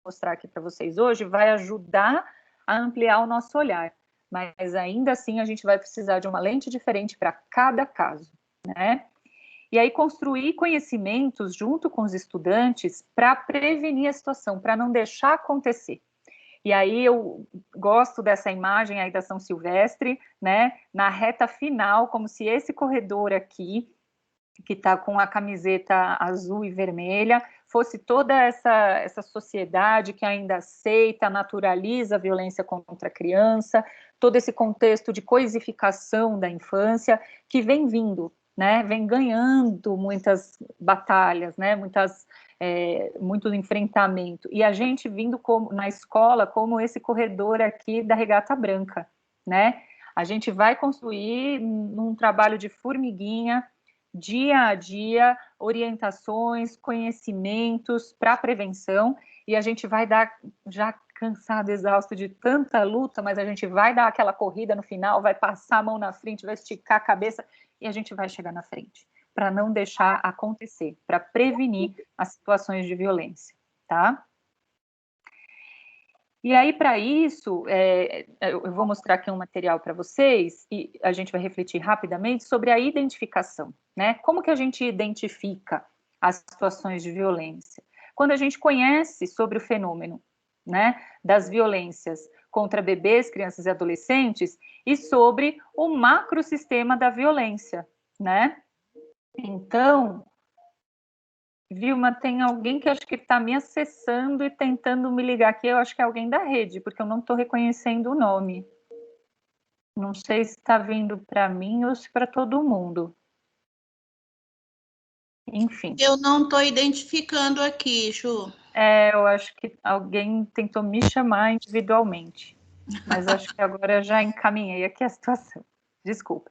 mostrar aqui para vocês hoje vai ajudar a ampliar o nosso olhar, mas ainda assim a gente vai precisar de uma lente diferente para cada caso, né? E aí construir conhecimentos junto com os estudantes para prevenir a situação, para não deixar acontecer. E aí eu gosto dessa imagem aí da São Silvestre, né, na reta final, como se esse corredor aqui, que está com a camiseta azul e vermelha, fosse toda essa sociedade que ainda aceita, naturaliza a violência contra a criança, todo esse contexto de coisificação da infância, que vem vindo, né, vem ganhando muitas batalhas, né, muito enfrentamento, e a gente vindo na escola como esse corredor aqui da Regata Branca, né, a gente vai construir num trabalho de formiguinha, dia a dia, orientações, conhecimentos para prevenção, e a gente vai dar, já cansado, exausto de tanta luta, mas a gente vai dar aquela corrida no final, vai passar a mão na frente, vai esticar a cabeça, e a gente vai chegar na frente, para não deixar acontecer, para prevenir as situações de violência, tá? E aí, para isso, eu vou mostrar aqui um material para vocês, e a gente vai refletir rapidamente sobre a identificação, né? Como que a gente identifica as situações de violência? Quando a gente conhece sobre o fenômeno, né, das violências contra bebês, crianças e adolescentes, e sobre o macrosistema da violência, né? Então, Vilma, tem alguém que acho que está me acessando e tentando me ligar aqui. Eu acho que é alguém da rede, porque eu não estou reconhecendo o nome. Não sei se está vindo para mim ou se para todo mundo. Enfim. Eu não estou identificando aqui, Ju. Eu acho que alguém tentou me chamar individualmente. Mas acho que agora já encaminhei aqui a situação. Desculpa.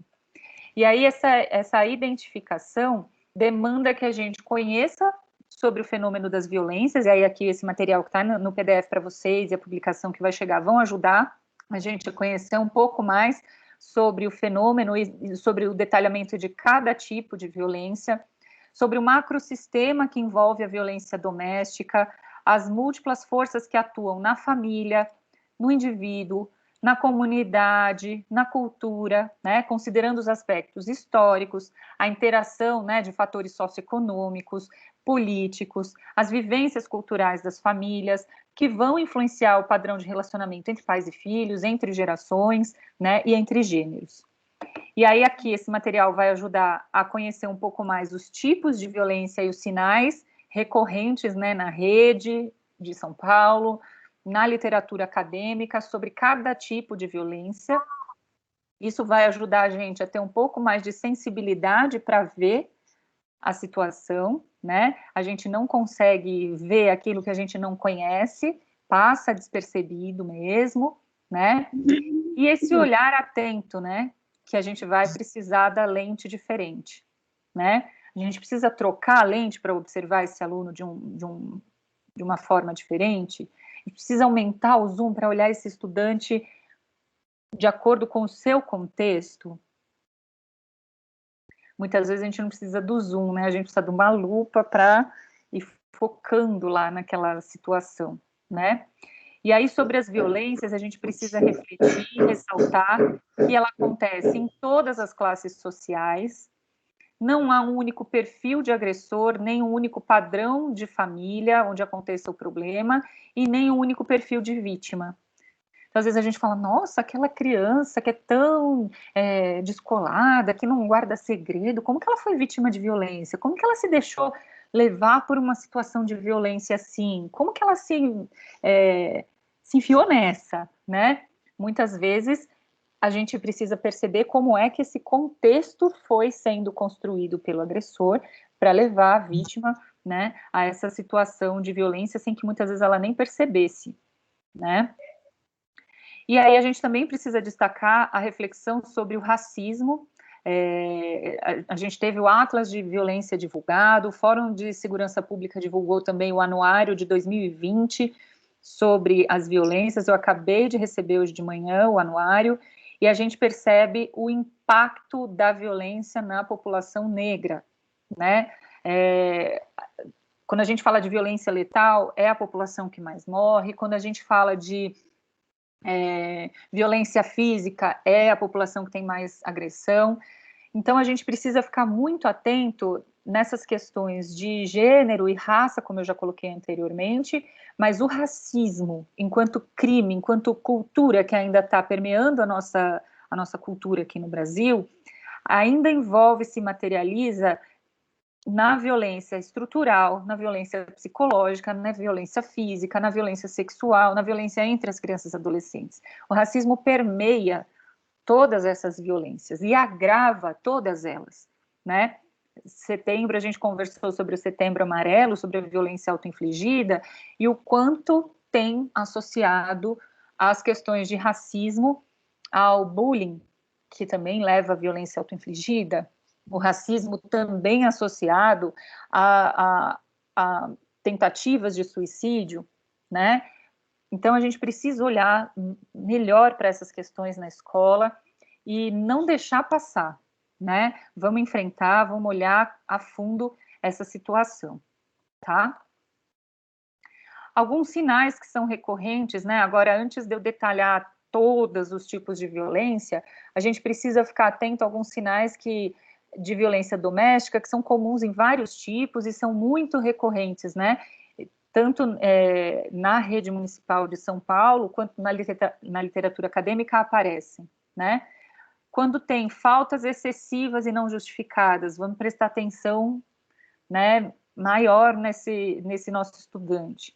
E aí, essa identificação demanda que a gente conheça sobre o fenômeno das violências, e aí aqui esse material que está no PDF para vocês e a publicação que vai chegar vão ajudar a gente a conhecer um pouco mais sobre o fenômeno e sobre o detalhamento de cada tipo de violência, sobre o macrosistema que envolve a violência doméstica, as múltiplas forças que atuam na família, no indivíduo, na comunidade, na cultura, né, considerando os aspectos históricos, a interação, né, de fatores socioeconômicos, políticos, as vivências culturais das famílias, que vão influenciar o padrão de relacionamento entre pais e filhos, entre gerações, né, e entre gêneros. E aí aqui esse material vai ajudar a conhecer um pouco mais os tipos de violência e os sinais recorrentes, né, na rede de São Paulo, na literatura acadêmica, sobre cada tipo de violência. Isso vai ajudar a gente a ter um pouco mais de sensibilidade para ver a situação, né? A gente não consegue ver aquilo que a gente não conhece, passa despercebido mesmo, né? E esse olhar atento, né? Que a gente vai precisar da lente diferente, né? A gente precisa trocar a lente para observar esse aluno de uma forma diferente, e precisa aumentar o zoom para olhar esse estudante de acordo com o seu contexto. Muitas vezes a gente não precisa do zoom, né? A gente precisa de uma lupa para ir focando lá naquela situação, né? E aí, sobre as violências, a gente precisa refletir, ressaltar que ela acontece em todas as classes sociais, não há um único perfil de agressor, nem um único padrão de família onde aconteça o problema, e nem um único perfil de vítima. Então, às vezes a gente fala, nossa, aquela criança que é tão descolada, que não guarda segredo, como que ela foi vítima de violência? Como que ela se deixou levar por uma situação de violência assim? Como que ela se enfiou nessa, né? Muitas vezes a gente precisa perceber como é que esse contexto foi sendo construído pelo agressor para levar a vítima, né, a essa situação de violência sem que muitas vezes ela nem percebesse, né? E aí a gente também precisa destacar a reflexão sobre o racismo. A gente teve o Atlas de Violência divulgado, o Fórum de Segurança Pública divulgou também o anuário de 2020 sobre as violências. Eu acabei de receber hoje de manhã o anuário, e a gente percebe o impacto da violência na população negra, né? Quando a gente fala de violência letal, é a população que mais morre. Quando a gente fala de violência física, é a população que tem mais agressão. Então, a gente precisa ficar muito atento nessas questões de gênero e raça, como eu já coloquei anteriormente, mas o racismo, enquanto crime, enquanto cultura que ainda está permeando a nossa cultura aqui no Brasil, ainda envolve, se materializa na violência estrutural, na violência psicológica, na violência física, na violência sexual, na violência entre as crianças e adolescentes. O racismo permeia todas essas violências e agrava todas elas, né? Setembro, a gente conversou sobre o Setembro Amarelo, sobre a violência autoinfligida e o quanto tem associado as questões de racismo ao bullying, que também leva à violência autoinfligida, o racismo também associado a tentativas de suicídio, né? Então, a gente precisa olhar melhor para essas questões na escola e não deixar passar, né? Vamos enfrentar, vamos olhar a fundo essa situação, tá? Alguns sinais que são recorrentes, né? Agora, antes de eu detalhar todos os tipos de violência, a gente precisa ficar atento a alguns sinais de violência doméstica que são comuns em vários tipos e são muito recorrentes, né? Tanto na rede municipal de São Paulo, quanto na literatura acadêmica aparecem, né? Quando tem faltas excessivas e não justificadas, vamos prestar atenção, né, maior nesse nosso estudante.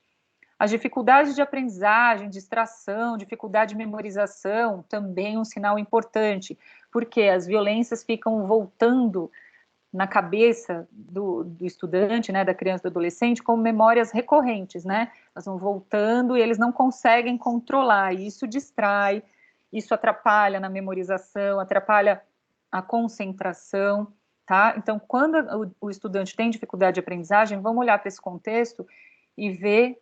As dificuldades de aprendizagem, distração, dificuldade de memorização, também um sinal importante, porque as violências ficam voltando na cabeça do estudante, né, da criança, do adolescente, como memórias recorrentes, né? Elas vão voltando e eles não conseguem controlar, e isso distrai, isso atrapalha na memorização, atrapalha a concentração, tá? Então, quando o estudante tem dificuldade de aprendizagem, vamos olhar para esse contexto e ver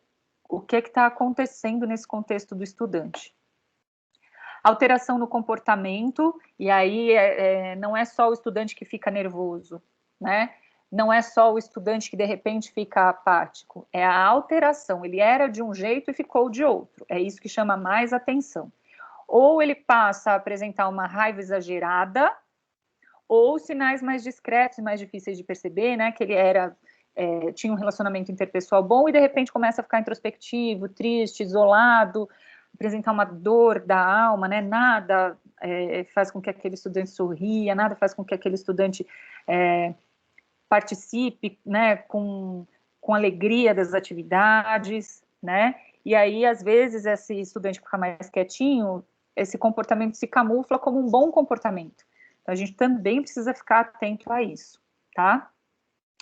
o que está acontecendo nesse contexto do estudante. Alteração no comportamento, e aí não é só o estudante que fica nervoso, né? Não é só o estudante que de repente fica apático, é a alteração, ele era de um jeito e ficou de outro, é isso que chama mais atenção. Ou ele passa a apresentar uma raiva exagerada, ou sinais mais discretos e mais difíceis de perceber, né? Que ele tinha um relacionamento interpessoal bom e de repente começa a ficar introspectivo, triste, isolado, apresentar uma dor da alma, né? Nada faz com que aquele estudante sorria, nada faz com que aquele estudante participe, né? Com alegria das atividades, né? E aí, às vezes, esse estudante fica mais quietinho, esse comportamento se camufla como um bom comportamento. Então, a gente também precisa ficar atento a isso, tá?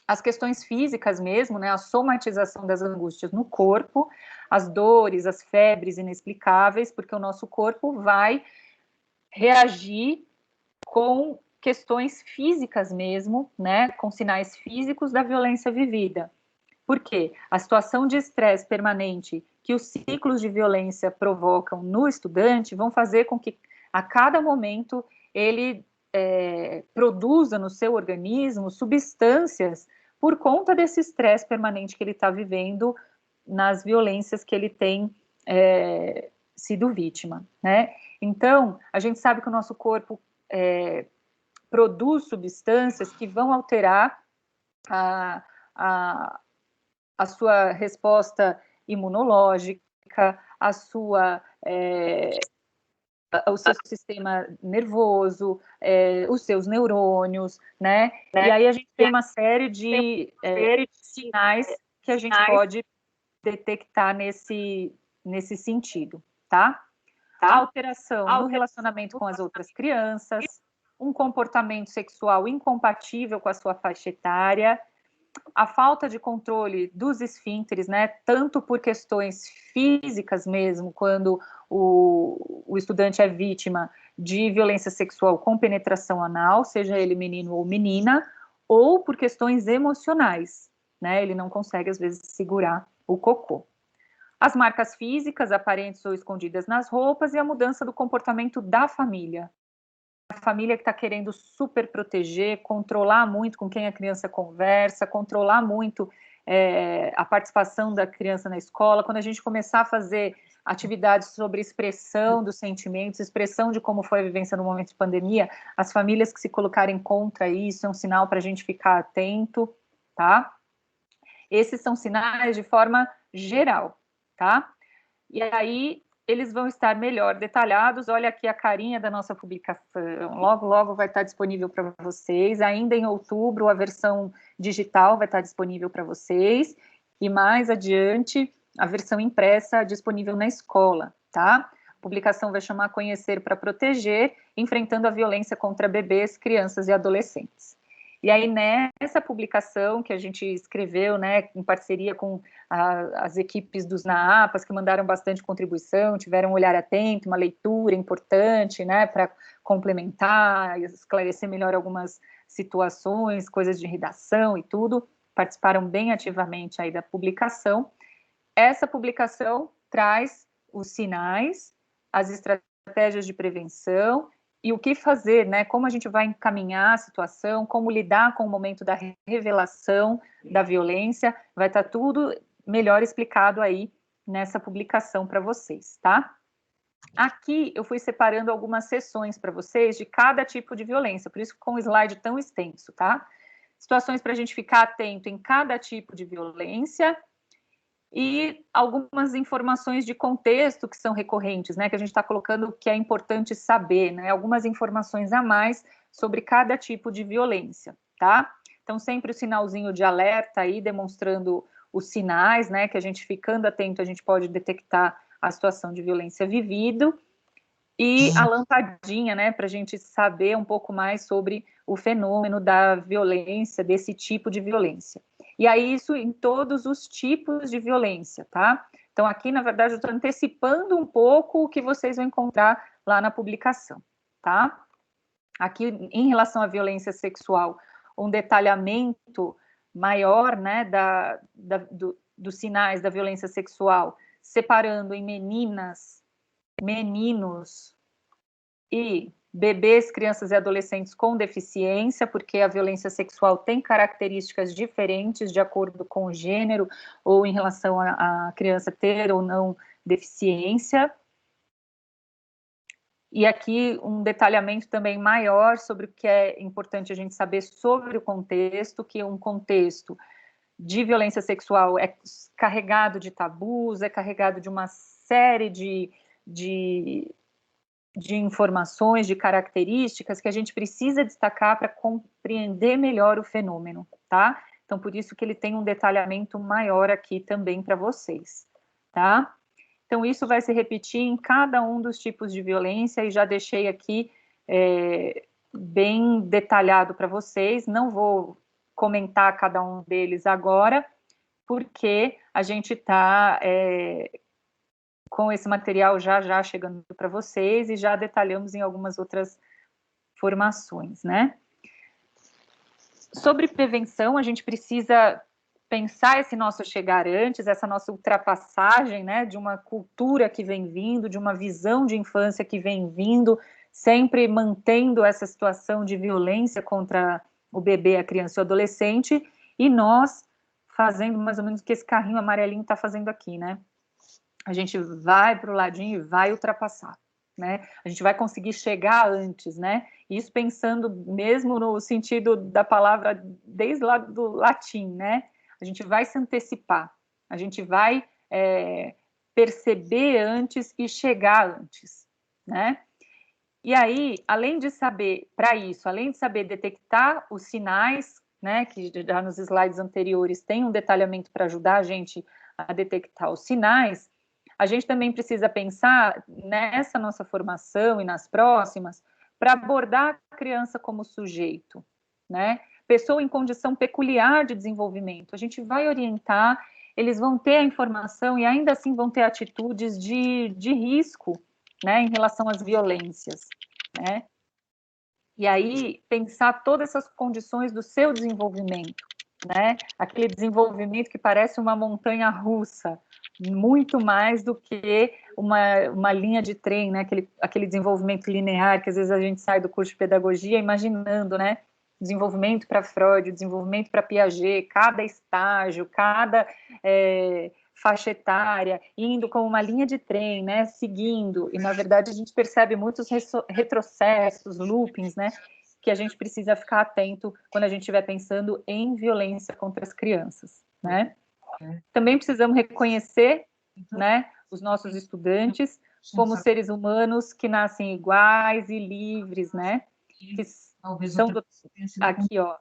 As questões físicas mesmo, né, a somatização das angústias no corpo, as dores, as febres inexplicáveis, porque o nosso corpo vai reagir com questões físicas mesmo, né, com sinais físicos da violência vivida. Por quê? A situação de estresse permanente que os ciclos de violência provocam no estudante vão fazer com que a cada momento ele produza no seu organismo substâncias por conta desse estresse permanente que ele está vivendo nas violências que ele tem sido vítima, né? Então, a gente sabe que o nosso corpo produz substâncias que vão alterar a sua resposta imunológica, o seu sistema nervoso, os seus neurônios, né? E aí a gente tem uma série de sinais que a gente pode detectar nesse sentido, tá? A alteração no relacionamento com as outras crianças, um comportamento sexual incompatível com a sua faixa etária, a falta de controle dos esfíncteres, né, tanto por questões físicas mesmo, quando o estudante é vítima de violência sexual com penetração anal, seja ele menino ou menina, ou por questões emocionais, né, ele não consegue às vezes segurar o cocô. As marcas físicas, aparentes ou escondidas nas roupas, e a mudança do comportamento da família. A família que está querendo super proteger, controlar muito com quem a criança conversa, controlar muito a participação da criança na escola, quando a gente começar a fazer atividades sobre expressão dos sentimentos, expressão de como foi a vivência no momento de pandemia, as famílias que se colocarem contra isso é um sinal para a gente ficar atento, tá? Esses são sinais de forma geral, tá? E aí eles vão estar melhor detalhados. Olha aqui a carinha da nossa publicação. Logo, logo vai estar disponível para vocês. Ainda em outubro, a versão digital vai estar disponível para vocês. E mais adiante, a versão impressa disponível na escola, tá? A publicação vai chamar Conhecer para Proteger, enfrentando a violência contra bebês, crianças e adolescentes. E aí, nessa publicação que a gente escreveu, né, em parceria com as equipes dos NAAPAS, que mandaram bastante contribuição, tiveram um olhar atento, uma leitura importante, né, para complementar, esclarecer melhor algumas situações, coisas de redação e tudo, participaram bem ativamente aí da publicação. Essa publicação traz os sinais, as estratégias de prevenção, e o que fazer, né? Como a gente vai encaminhar a situação, como lidar com o momento da revelação da violência, vai estar tudo melhor explicado aí nessa publicação para vocês, tá? Aqui eu fui separando algumas sessões para vocês de cada tipo de violência, por isso com um slide tão extenso, tá? Situações para a gente ficar atento em cada tipo de violência, e algumas informações de contexto que são recorrentes, né, que a gente está colocando que é importante saber, né, algumas informações a mais sobre cada tipo de violência, tá? Então, sempre o sinalzinho de alerta aí, demonstrando os sinais, né, que a gente ficando atento, a gente pode detectar a situação de violência vivido, e a lampadinha, né, para a gente saber um pouco mais sobre o fenômeno da violência, desse tipo de violência. E aí isso em todos os tipos de violência, tá? Então aqui, na verdade, eu estou antecipando um pouco o que vocês vão encontrar lá na publicação, tá? Aqui, em relação à violência sexual, um detalhamento maior, né, dos sinais da violência sexual, separando em meninas, meninos e bebês, crianças e adolescentes com deficiência, porque a violência sexual tem características diferentes de acordo com o gênero ou em relação a criança ter ou não deficiência. E aqui um detalhamento também maior sobre o que é importante a gente saber sobre o contexto, que um contexto de violência sexual é carregado de tabus, é carregado de uma série de informações, de características que a gente precisa destacar para compreender melhor o fenômeno, tá? Então, por isso que ele tem um detalhamento maior aqui também para vocês, tá? Então, isso vai se repetir em cada um dos tipos de violência e já deixei aqui bem detalhado para vocês. Não vou comentar cada um deles agora, porque a gente está com esse material já chegando para vocês e já detalhamos em algumas outras formações, né? Sobre prevenção, a gente precisa pensar esse nosso chegar antes, essa nossa ultrapassagem, né, de uma cultura que vem vindo, de uma visão de infância que vem vindo, sempre mantendo essa situação de violência contra o bebê, a criança e o adolescente, e nós fazendo mais ou menos o que esse carrinho amarelinho está fazendo aqui, né? A gente vai para o ladinho e vai ultrapassar, né? A gente vai conseguir chegar antes, né? Isso pensando mesmo no sentido da palavra desde lá do latim, né? A gente vai se antecipar, a gente vai perceber antes e chegar antes, né? E aí, além de saber, para isso, além de saber detectar os sinais, né, que já nos slides anteriores tem um detalhamento para ajudar a gente a detectar os sinais, a gente também precisa pensar nessa nossa formação e nas próximas para abordar a criança como sujeito, né? Pessoa em condição peculiar de desenvolvimento. A gente vai orientar, eles vão ter a informação e ainda assim vão ter atitudes de risco, né, em relação às violências, né? E aí pensar todas essas condições do seu desenvolvimento, né? Aquele desenvolvimento que parece uma montanha russa, muito mais do que uma linha de trem, né? Aquele desenvolvimento linear que às vezes a gente sai do curso de pedagogia imaginando, né? desenvolvimento para Freud, desenvolvimento para Piaget, cada estágio, cada faixa etária, indo como uma linha de trem, né, seguindo, e na verdade a gente percebe muitos retrocessos, loopings, né, que a gente precisa ficar atento quando a gente estiver pensando em violência contra as crianças, né. Também precisamos reconhecer, né, os nossos estudantes como seres humanos que nascem iguais e livres, né, que são aqui, ó,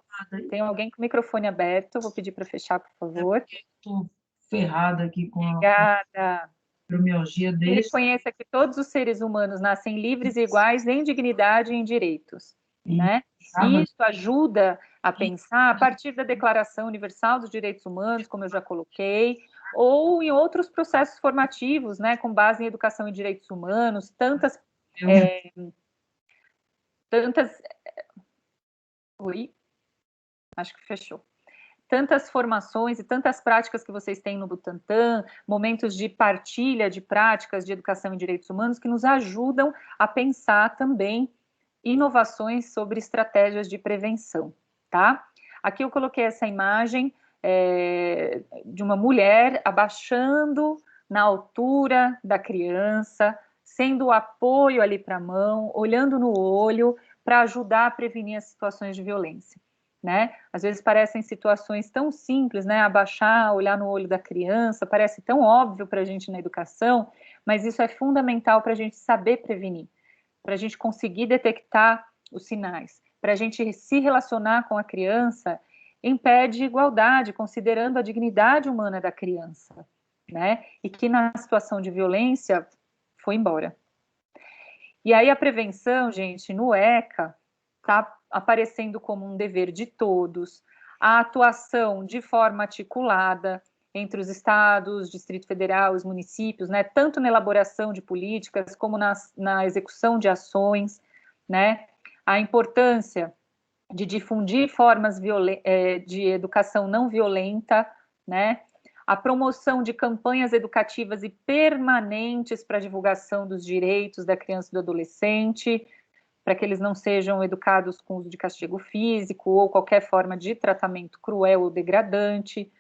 tem alguém com o microfone aberto, vou pedir para fechar, por favor. Estou ferrada aqui com Obrigada. fibromialgia desde... Reconheça que todos os seres humanos nascem livres e iguais em dignidade e em direitos, né? E isso ajuda a pensar a partir da Declaração Universal dos Direitos Humanos, como eu já coloquei, ou em outros processos formativos, né, com base em educação e direitos humanos, tantas... Oi? Acho que fechou. Tantas formações e tantas práticas que vocês têm no Butantan, momentos de partilha de práticas de educação e direitos humanos que nos ajudam a pensar também inovações sobre estratégias de prevenção, tá? Aqui eu coloquei essa imagem de uma mulher abaixando na altura da criança, sendo o apoio ali para a mão, olhando no olho, para ajudar a prevenir as situações de violência. Né? Às vezes parecem situações tão simples, né? Abaixar, olhar no olho da criança, parece tão óbvio para a gente na educação, mas isso é fundamental para a gente saber prevenir, para a gente conseguir detectar os sinais, para a gente se relacionar com a criança em pé de igualdade, considerando a dignidade humana da criança, né? E que na situação de violência foi embora. E aí a prevenção, gente, no ECA, tá aparecendo como um dever de todos, a atuação de forma articulada entre os estados, Distrito Federal, os municípios, né, tanto na elaboração de políticas como na execução de ações, né, a importância de difundir formas de educação não violenta, né, a promoção de campanhas educativas e permanentes para a divulgação dos direitos da criança e do adolescente, para que eles não sejam educados com uso de castigo físico ou qualquer forma de tratamento cruel ou degradante,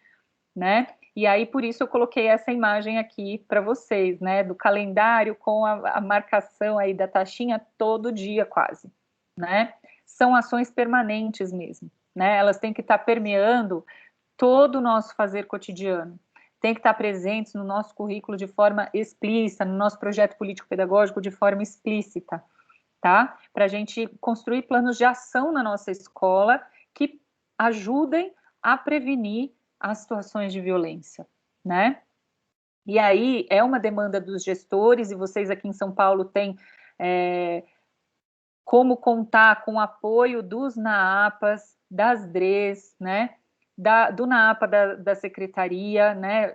né? E aí, por isso, eu coloquei essa imagem aqui para vocês, né? Do calendário com a marcação aí da taxinha todo dia, quase, né? São ações permanentes mesmo, né? Elas têm que estar permeando todo o nosso fazer cotidiano. Tem que estar presentes no nosso currículo de forma explícita, no nosso projeto político-pedagógico de forma explícita, tá? Para a gente construir planos de ação na nossa escola que ajudem a prevenir as situações de violência, né? E aí é uma demanda dos gestores, e vocês aqui em São Paulo têm como contar com o apoio dos NAAPAs, das DREs, né? Do NAAPA da Secretaria, né?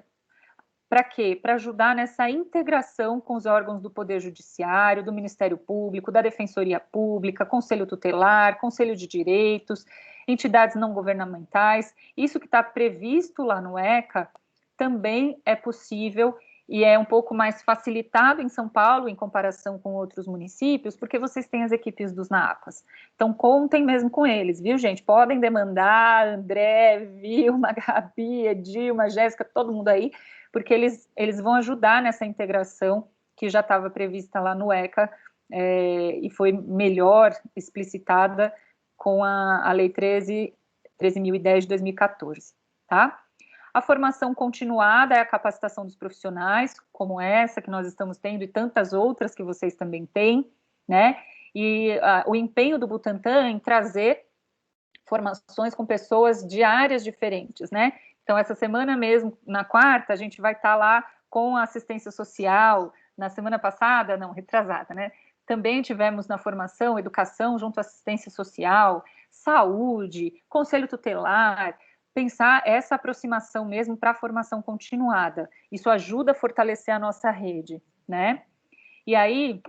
Para quê? Para ajudar nessa integração com os órgãos do Poder Judiciário, do Ministério Público, da Defensoria Pública, Conselho Tutelar, Conselho de Direitos, entidades não governamentais. Isso que está previsto lá no ECA também é possível e é um pouco mais facilitado em São Paulo em comparação com outros municípios, porque vocês têm as equipes dos NAPAs. Então, contem mesmo com eles, viu, gente? Podem demandar André, Vilma, Gabi, Edilma, Jéssica, todo mundo aí, porque eles vão ajudar nessa integração que já estava prevista lá no ECA e foi melhor explicitada com a Lei 13.010 de 2014, tá? A formação continuada é a capacitação dos profissionais, como essa que nós estamos tendo e tantas outras que vocês também têm, né? E o empenho do Butantan em trazer formações com pessoas de áreas diferentes, né? Então, essa semana mesmo, na quarta, a gente vai estar lá com a assistência social. Na semana passada, não, retrasada, né? Também tivemos na formação, educação junto à assistência social, saúde, conselho tutelar, pensar essa aproximação mesmo para a formação continuada. Isso ajuda a fortalecer a nossa rede, né? E aí,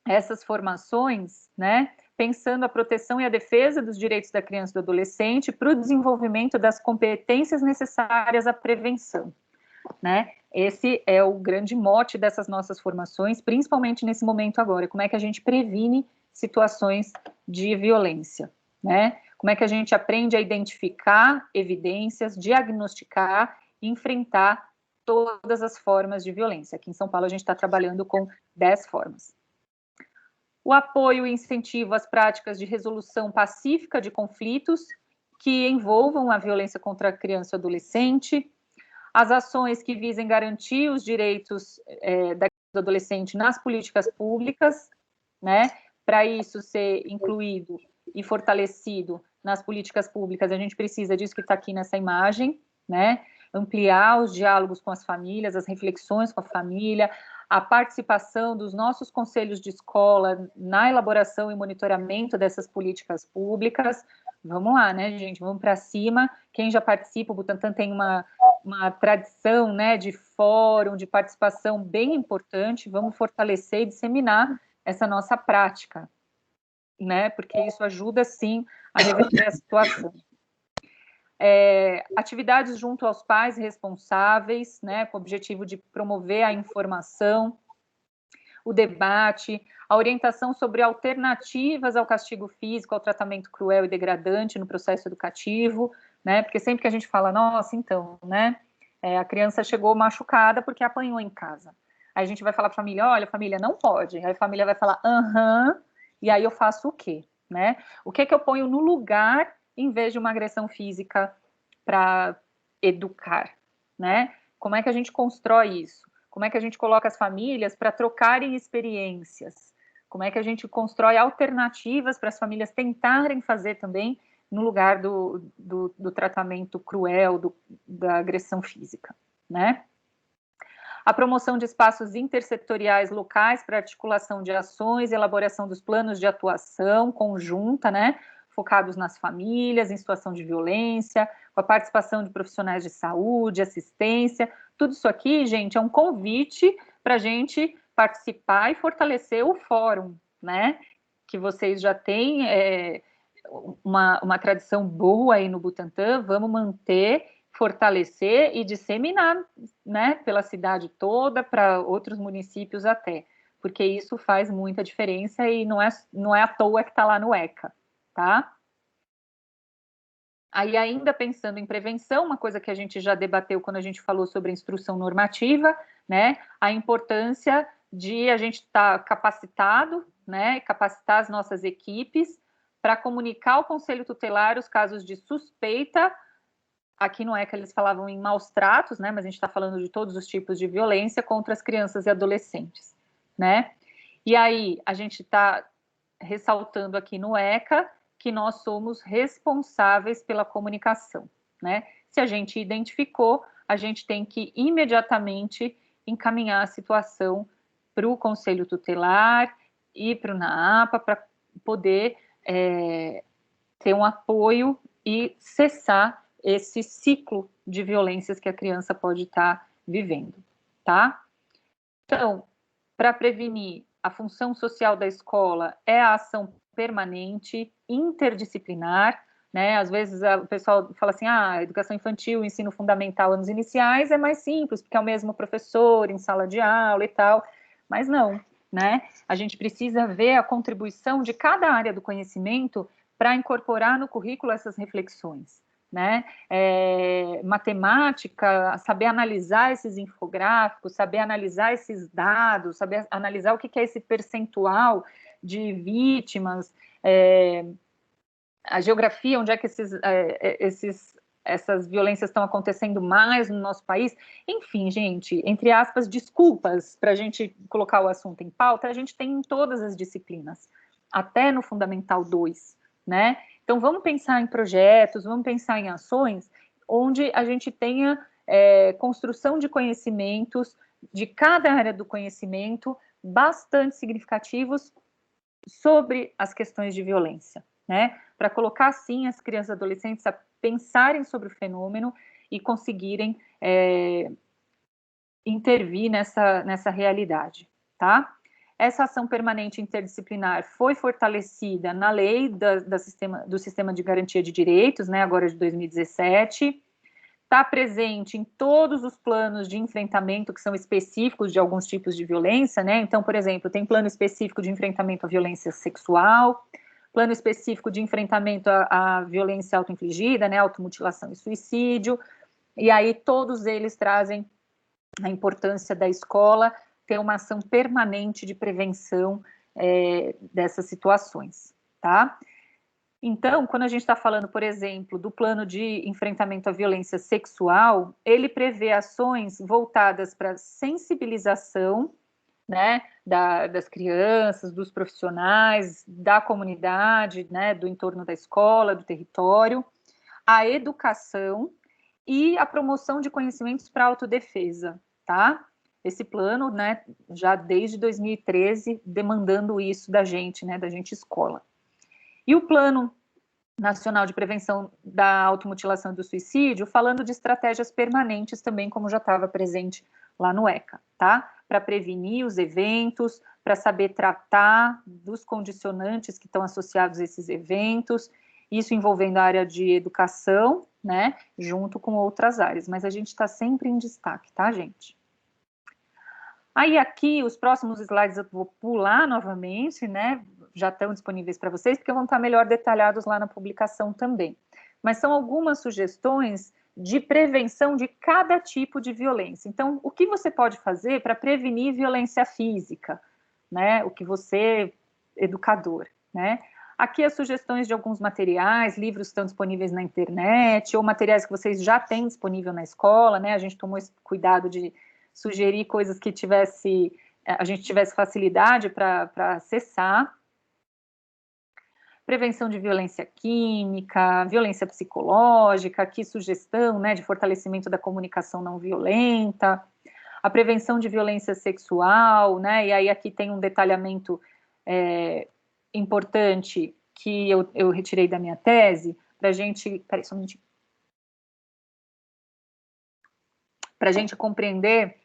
essas formações, né, pensando a proteção e a defesa dos direitos da criança e do adolescente para o desenvolvimento das competências necessárias à prevenção, né? Esse é o grande mote dessas nossas formações, principalmente nesse momento agora, como é que a gente previne situações de violência, né? Como é que a gente aprende a identificar evidências, diagnosticar e enfrentar todas as formas de violência. Aqui em São Paulo a gente está trabalhando com 10 formas. O apoio e incentivo às práticas de resolução pacífica de conflitos que envolvam a violência contra a criança e adolescente, as ações que visem garantir os direitos da criança e do adolescente nas políticas públicas, né? Para isso ser incluído e fortalecido nas políticas públicas, a gente precisa disso que está aqui nessa imagem, né? Ampliar os diálogos com as famílias, as reflexões com a família, a participação dos nossos conselhos de escola na elaboração e monitoramento dessas políticas públicas. Vamos lá, né, gente? Vamos para cima. Quem já participa, o Butantan tem uma tradição, né, de fórum, de participação bem importante. Vamos fortalecer e disseminar essa nossa prática, né? Porque isso ajuda, sim, a reverter a situação. Atividades junto aos pais responsáveis, né, com o objetivo de promover a informação, o debate, a orientação sobre alternativas ao castigo físico, ao tratamento cruel e degradante no processo educativo, né, porque sempre que a gente fala, nossa, então, né, a criança chegou machucada porque apanhou em casa. Aí a gente vai falar para a família, olha, família, não pode. Aí a família vai falar, e aí eu faço o quê, né? O que eu ponho no lugar em vez de uma agressão física para educar, né? Como é que a gente constrói isso? Como é que a gente coloca as famílias para trocarem experiências? Como é que a gente constrói alternativas para as famílias tentarem fazer também no lugar do tratamento cruel, da agressão física, né? A promoção de espaços intersetoriais locais para articulação de ações, elaboração dos planos de atuação conjunta, né? Focados nas famílias, em situação de violência, com a participação de profissionais de saúde, assistência. Tudo isso aqui, gente, é um convite para a gente participar e fortalecer o fórum, né? Que vocês já têm uma tradição boa aí no Butantan, vamos manter, fortalecer e disseminar, né, pela cidade toda, para outros municípios até, porque isso faz muita diferença e não é à toa que está lá no ECA, tá? Aí, ainda pensando em prevenção, uma coisa que a gente já debateu quando a gente falou sobre instrução normativa, né, a importância de a gente estar capacitado, né, capacitar as nossas equipes para comunicar ao Conselho Tutelar os casos de suspeita. Aqui não é que eles falavam em maus tratos, né, mas a gente está falando de todos os tipos de violência contra as crianças e adolescentes, né? E aí, a gente está ressaltando aqui no ECA que nós somos responsáveis pela comunicação, né? Se a gente identificou, a gente tem que imediatamente encaminhar a situação para o Conselho Tutelar e para o NAAPA para poder ter um apoio e cessar esse ciclo de violências que a criança pode estar vivendo, tá? Então, para prevenir, a função social da escola é a ação permanente, interdisciplinar, né? Às vezes o pessoal fala assim, educação infantil, ensino fundamental, anos iniciais é mais simples, porque é o mesmo professor em sala de aula e tal, mas não, né? A gente precisa ver a contribuição de cada área do conhecimento para incorporar no currículo essas reflexões, né? Matemática, saber analisar esses infográficos, saber analisar esses dados, saber analisar o que é esse percentual de vítimas, a geografia, onde é que essas violências estão acontecendo mais no nosso país. Enfim, gente, entre aspas, desculpas para a gente colocar o assunto em pauta, a gente tem em todas as disciplinas, até no Fundamental 2, né? Então, vamos pensar em projetos, vamos pensar em ações onde a gente tenha construção de conhecimentos de cada área do conhecimento bastante significativos sobre as questões de violência, né? Para colocar, sim, as crianças e adolescentes a pensarem sobre o fenômeno e conseguirem intervir nessa realidade, tá? Essa ação permanente interdisciplinar foi fortalecida na lei do Sistema de Garantia de Direitos, né, agora de 2017, está presente em todos os planos de enfrentamento que são específicos de alguns tipos de violência, né? Então, por exemplo, tem plano específico de enfrentamento à violência sexual, plano específico de enfrentamento à violência autoinfligida, né, automutilação e suicídio, e aí todos eles trazem a importância da escola ter uma ação permanente de prevenção dessas situações, tá? Então, quando a gente está falando, por exemplo, do plano de enfrentamento à violência sexual, ele prevê ações voltadas para sensibilização, né, das crianças, dos profissionais, da comunidade, né, do entorno da escola, do território, a educação e a promoção de conhecimentos para autodefesa, tá? Esse plano, né, já desde 2013, demandando isso da gente, né, da gente escola. E o Plano Nacional de Prevenção da Automutilação e do Suicídio, falando de estratégias permanentes também, como já estava presente lá no ECA, tá? Para prevenir os eventos, para saber tratar dos condicionantes que estão associados a esses eventos, isso envolvendo a área de educação, né, junto com outras áreas, mas a gente está sempre em destaque, tá, gente? Aí aqui, os próximos slides eu vou pular novamente, né, já estão disponíveis para vocês, porque vão estar melhor detalhados lá na publicação também. Mas são algumas sugestões de prevenção de cada tipo de violência. Então, o que você pode fazer para prevenir violência física, né, o que você, educador, né? Aqui as sugestões de alguns materiais, livros que estão disponíveis na internet, ou materiais que vocês já têm disponível na escola, né? A gente tomou esse cuidado de sugerir coisas que a gente tivesse facilidade para acessar. Prevenção de violência química, violência psicológica, aqui sugestão, né, de fortalecimento da comunicação não violenta, a prevenção de violência sexual, né, e aí aqui tem um detalhamento importante que eu retirei da minha tese, para a gente, peraí, só um minutinho, para a gente compreender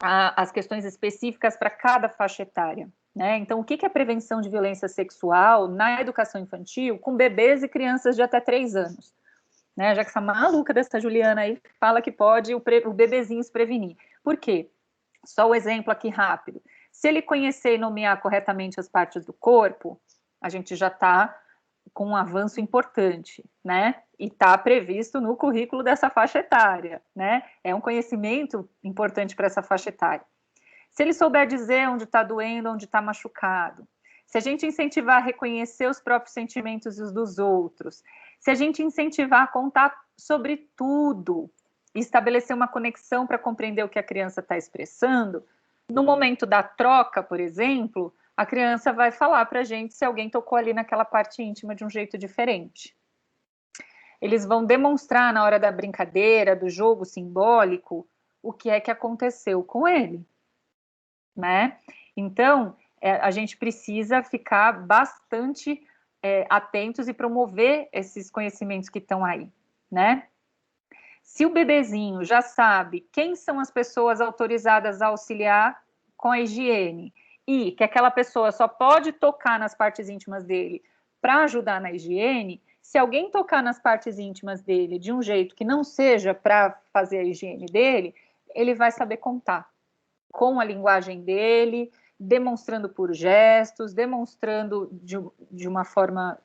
as questões específicas para cada faixa etária, né? Então, o que é prevenção de violência sexual na educação infantil com bebês e crianças de até 3 anos? Né? Já que essa maluca dessa Juliana aí fala que pode o bebezinho se prevenir. Por quê? Só o exemplo aqui rápido. Se ele conhecer e nomear corretamente as partes do corpo, a gente já está com um avanço importante, né? E está previsto no currículo dessa faixa etária, né? É um conhecimento importante para essa faixa etária. Se ele souber dizer onde está doendo, onde está machucado, se a gente incentivar a reconhecer os próprios sentimentos e os dos outros, se a gente incentivar a contar sobre tudo, e estabelecer uma conexão para compreender o que a criança está expressando, no momento da troca, por exemplo, a criança vai falar para a gente se alguém tocou ali naquela parte íntima de um jeito diferente. Eles vão demonstrar na hora da brincadeira, do jogo simbólico, o que é que aconteceu com ele, né? Então, a gente precisa ficar bastante atentos e promover esses conhecimentos que estão aí, né? Se o bebezinho já sabe quem são as pessoas autorizadas a auxiliar com a higiene e que aquela pessoa só pode tocar nas partes íntimas dele para ajudar na higiene, se alguém tocar nas partes íntimas dele de um jeito que não seja para fazer a higiene dele, ele vai saber contar com a linguagem dele, demonstrando por gestos, demonstrando de uma forma,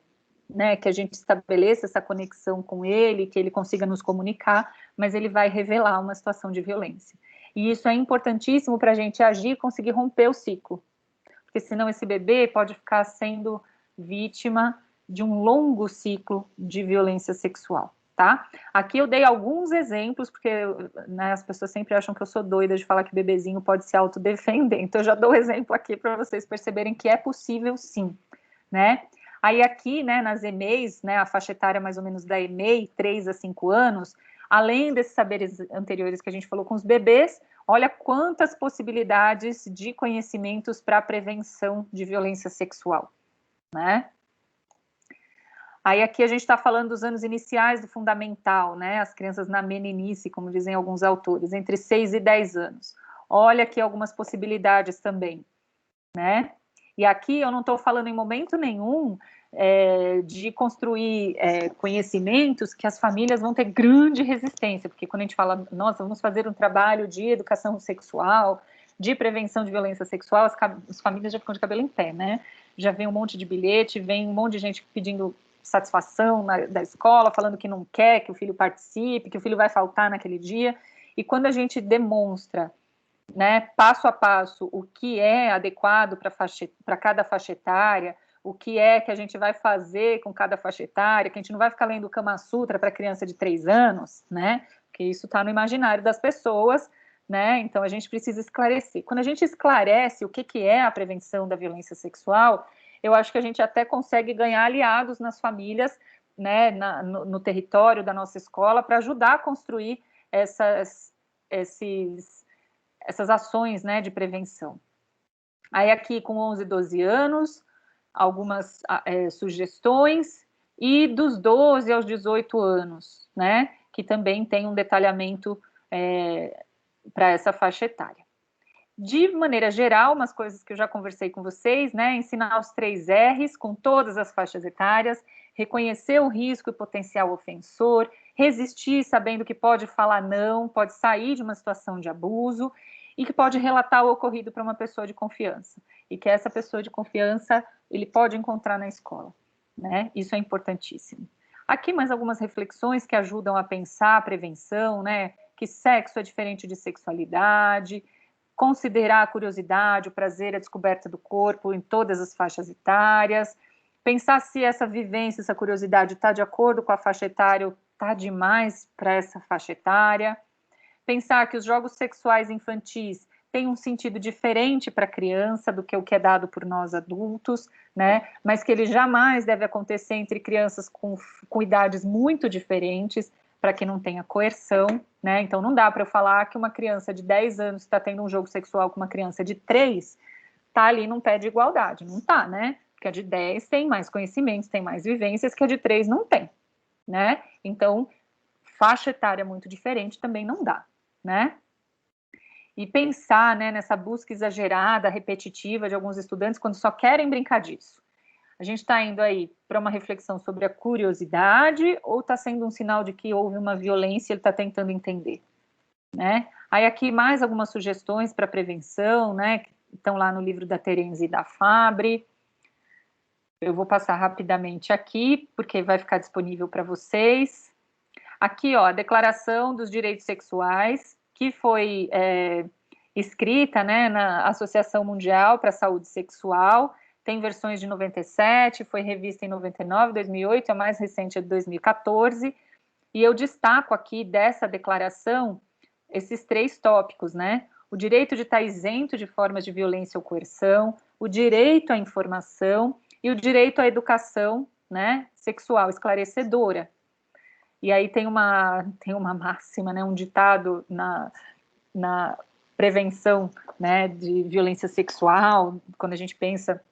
né, que a gente estabeleça essa conexão com ele, que ele consiga nos comunicar, mas ele vai revelar uma situação de violência. E isso é importantíssimo para a gente agir e conseguir romper o ciclo, porque senão esse bebê pode ficar sendo vítima de um longo ciclo de violência sexual, tá? Aqui eu dei alguns exemplos, porque né, as pessoas sempre acham que eu sou doida de falar que bebezinho pode se autodefender, então eu já dou exemplo aqui para vocês perceberem que é possível sim, né? Aí aqui, né, nas EMEIs, né, a faixa etária mais ou menos da EMEI, 3 a 5 anos, além desses saberes anteriores que a gente falou com os bebês, olha quantas possibilidades de conhecimentos para a prevenção de violência sexual, né? Aí aqui a gente está falando dos anos iniciais do fundamental, né? As crianças na meninice, como dizem alguns autores, entre 6 e 10 anos. Olha aqui algumas possibilidades também, né? E aqui eu não estou falando em momento nenhum de construir conhecimentos que as famílias vão ter grande resistência, porque quando a gente fala, nossa, vamos fazer um trabalho de educação sexual, de prevenção de violência sexual, as famílias já ficam de cabelo em pé, né? já vem um monte de bilhete, vem um monte de gente pedindo satisfação da escola, falando que não quer que o filho participe, que o filho vai faltar naquele dia. E quando a gente demonstra, né, passo a passo, o que é adequado para cada faixa etária, o que é que a gente vai fazer com cada faixa etária, que a gente não vai ficar lendo Kama Sutra para criança de 3 anos, né? Porque isso está no imaginário das pessoas, né? Então a gente precisa esclarecer. Quando a gente esclarece o que é a prevenção da violência sexual, eu acho que a gente até consegue ganhar aliados nas famílias, né, no território da nossa escola, para ajudar a construir essas ações, né, de prevenção. Aí aqui com 11, 12 anos, algumas sugestões, e dos 12 aos 18 anos, né, que também tem um detalhamento para essa faixa etária. De maneira geral, umas coisas que eu já conversei com vocês, né, ensinar os 3 R's com todas as faixas etárias, reconhecer o risco e potencial ofensor, resistir sabendo que pode falar não, pode sair de uma situação de abuso, e que pode relatar o ocorrido para uma pessoa de confiança, e que essa pessoa de confiança ele pode encontrar na escola, né? Isso é importantíssimo. Aqui mais algumas reflexões que ajudam a pensar a prevenção, né? Que sexo é diferente de sexualidade, considerar a curiosidade, o prazer, a descoberta do corpo em todas as faixas etárias, pensar se essa vivência, essa curiosidade está de acordo com a faixa etária ou está demais para essa faixa etária, pensar que os jogos sexuais infantis têm um sentido diferente para a criança do que o que é dado por nós adultos, né? Mas que ele jamais deve acontecer entre crianças com idades muito diferentes, para que não tenha coerção, né? Então não dá para eu falar que uma criança de 10 anos está tendo um jogo sexual com uma criança de 3, está ali num pé de igualdade, não está, né? Porque a de 10 tem mais conhecimentos, tem mais vivências, que a de 3 não tem, né? Então, faixa etária muito diferente também não dá, né? E pensar, né, nessa busca exagerada, repetitiva de alguns estudantes quando só querem brincar disso. A gente está indo aí para uma reflexão sobre a curiosidade ou está sendo um sinal de que houve uma violência e ele está tentando entender, né? Aí aqui mais algumas sugestões para prevenção, né, que estão lá no livro da Terenzi e da Fabre. Eu vou passar rapidamente aqui, porque vai ficar disponível para vocês. Aqui, ó, a Declaração dos Direitos Sexuais, que foi escrita, né, na Associação Mundial para a Saúde Sexual, tem versões de 97, foi revista em 99, 2008, a mais recente é de 2014, e eu destaco aqui dessa declaração esses 3 tópicos, né? O direito de estar isento de formas de violência ou coerção, o direito à informação e o direito à educação, né, sexual esclarecedora. E aí tem uma máxima, né, um ditado na prevenção, né, de violência sexual, quando a gente pensa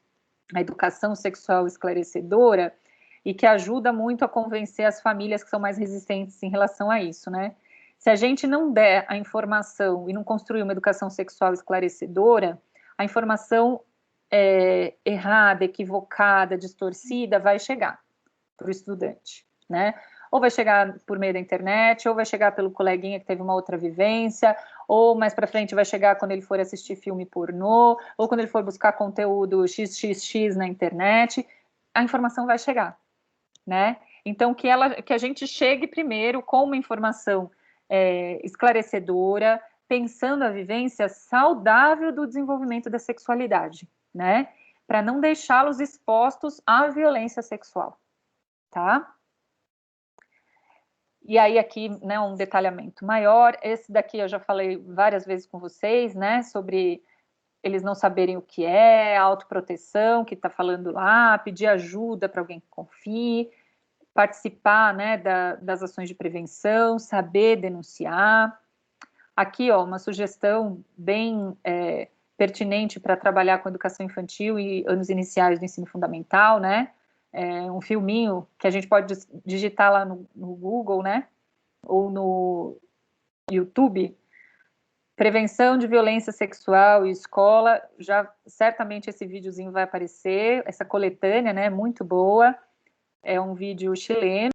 a educação sexual esclarecedora, e que ajuda muito a convencer as famílias que são mais resistentes em relação a isso, né? Se a gente não der a informação e não construir uma educação sexual esclarecedora, a informação errada, equivocada, distorcida vai chegar para o estudante, né? Ou vai chegar por meio da internet, ou vai chegar pelo coleguinha que teve uma outra vivência, ou mais para frente vai chegar quando ele for assistir filme pornô, ou quando ele for buscar conteúdo XXX na internet, a informação vai chegar, né? Então, que a gente chegue primeiro com uma informação esclarecedora, pensando a vivência saudável do desenvolvimento da sexualidade, né? Para não deixá-los expostos à violência sexual, tá? E aí aqui, né, um detalhamento maior, esse daqui eu já falei várias vezes com vocês, né, sobre eles não saberem o que é, autoproteção, que está falando lá, pedir ajuda para alguém que confie, participar, né, das ações de prevenção, saber denunciar. Aqui, ó, uma sugestão bem pertinente para trabalhar com educação infantil e anos iniciais do ensino fundamental, né, um filminho que a gente pode digitar lá no Google, né, ou no YouTube, prevenção de violência sexual e escola, já certamente esse videozinho vai aparecer, essa coletânea, né, muito boa, é um vídeo chileno,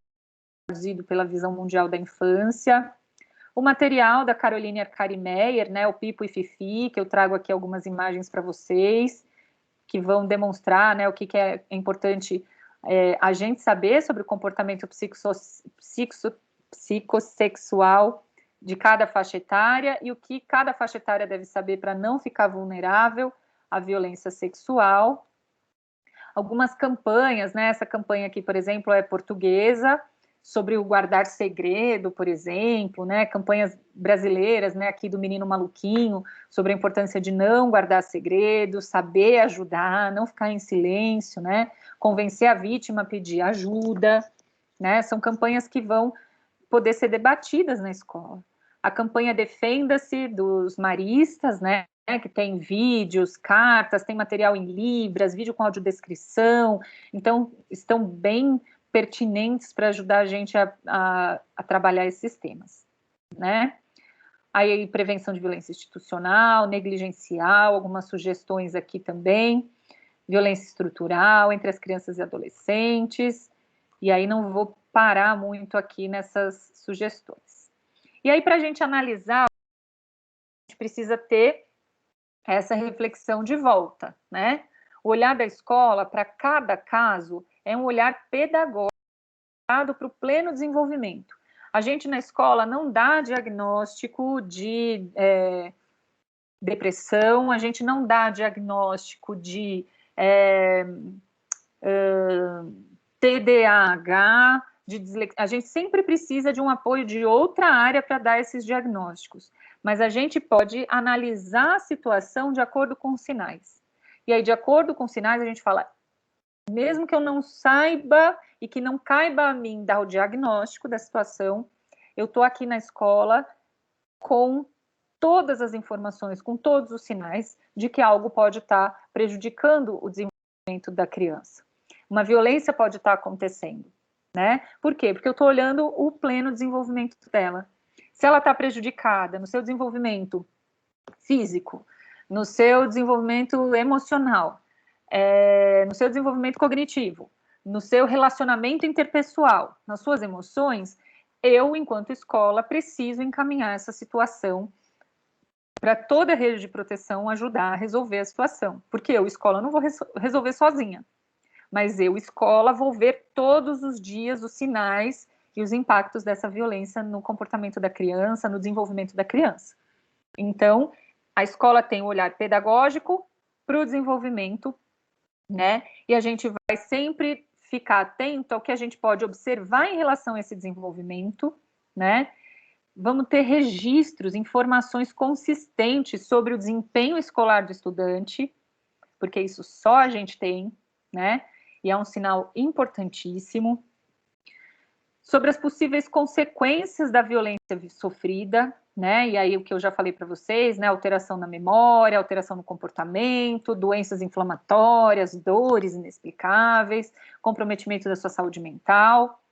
produzido pela Visão Mundial da Infância, o material da Caroline Arcari Meyer, né, o Pipo e Fifi, que eu trago aqui algumas imagens para vocês, que vão demonstrar, né, o que é importante a gente saber sobre o comportamento psicossexual de cada faixa etária e o que cada faixa etária deve saber para não ficar vulnerável à violência sexual. Algumas campanhas, né? Essa campanha aqui, por exemplo, é portuguesa, sobre o guardar segredo, por exemplo, né? Campanhas brasileiras, né? Aqui do Menino Maluquinho, sobre a importância de não guardar segredo, saber ajudar, não ficar em silêncio, né? Convencer a vítima a pedir ajuda, né? São campanhas que vão poder ser debatidas na escola. A campanha Defenda-se dos Maristas, né? Que tem vídeos, cartas, tem material em libras, vídeo com audiodescrição, então estão bem pertinentes para ajudar a gente a trabalhar esses temas, né? Aí, prevenção de violência institucional, negligencial, algumas sugestões aqui também, violência estrutural entre as crianças e adolescentes, e aí não vou parar muito aqui nessas sugestões. E aí, para a gente analisar, a gente precisa ter essa reflexão de volta, né? O olhar da escola para cada caso é um olhar pedagógico para o pleno desenvolvimento. A gente na escola não dá diagnóstico de depressão, a gente não dá diagnóstico de TDAH, a gente sempre precisa de um apoio de outra área para dar esses diagnósticos, mas a gente pode analisar a situação de acordo com os sinais. E aí, de acordo com os sinais, a gente fala, mesmo que eu não saiba e que não caiba a mim dar o diagnóstico da situação, eu estou aqui na escola com todas as informações, com todos os sinais de que algo pode estar prejudicando o desenvolvimento da criança. Uma violência pode estar acontecendo, né? Por quê? Porque eu estou olhando o pleno desenvolvimento dela. Se ela está prejudicada no seu desenvolvimento físico, no seu desenvolvimento emocional, no seu desenvolvimento cognitivo, no seu relacionamento interpessoal, nas suas emoções, eu, enquanto escola, preciso encaminhar essa situação para toda a rede de proteção ajudar a resolver a situação. Porque eu, escola, não vou resolver sozinha, mas eu, escola, vou ver todos os dias os sinais e os impactos dessa violência no comportamento da criança, no desenvolvimento da criança. Então, a escola tem o olhar pedagógico para o desenvolvimento, né? E a gente vai sempre ficar atento ao que a gente pode observar em relação a esse desenvolvimento, né? Vamos ter registros, informações consistentes sobre o desempenho escolar do estudante, porque isso só a gente tem, né? E é um sinal importantíssimo. Sobre as possíveis consequências da violência sofrida, né? E aí o que eu já falei para vocês, né? Alteração na memória, alteração no comportamento, doenças inflamatórias, dores inexplicáveis, comprometimento da sua saúde mental.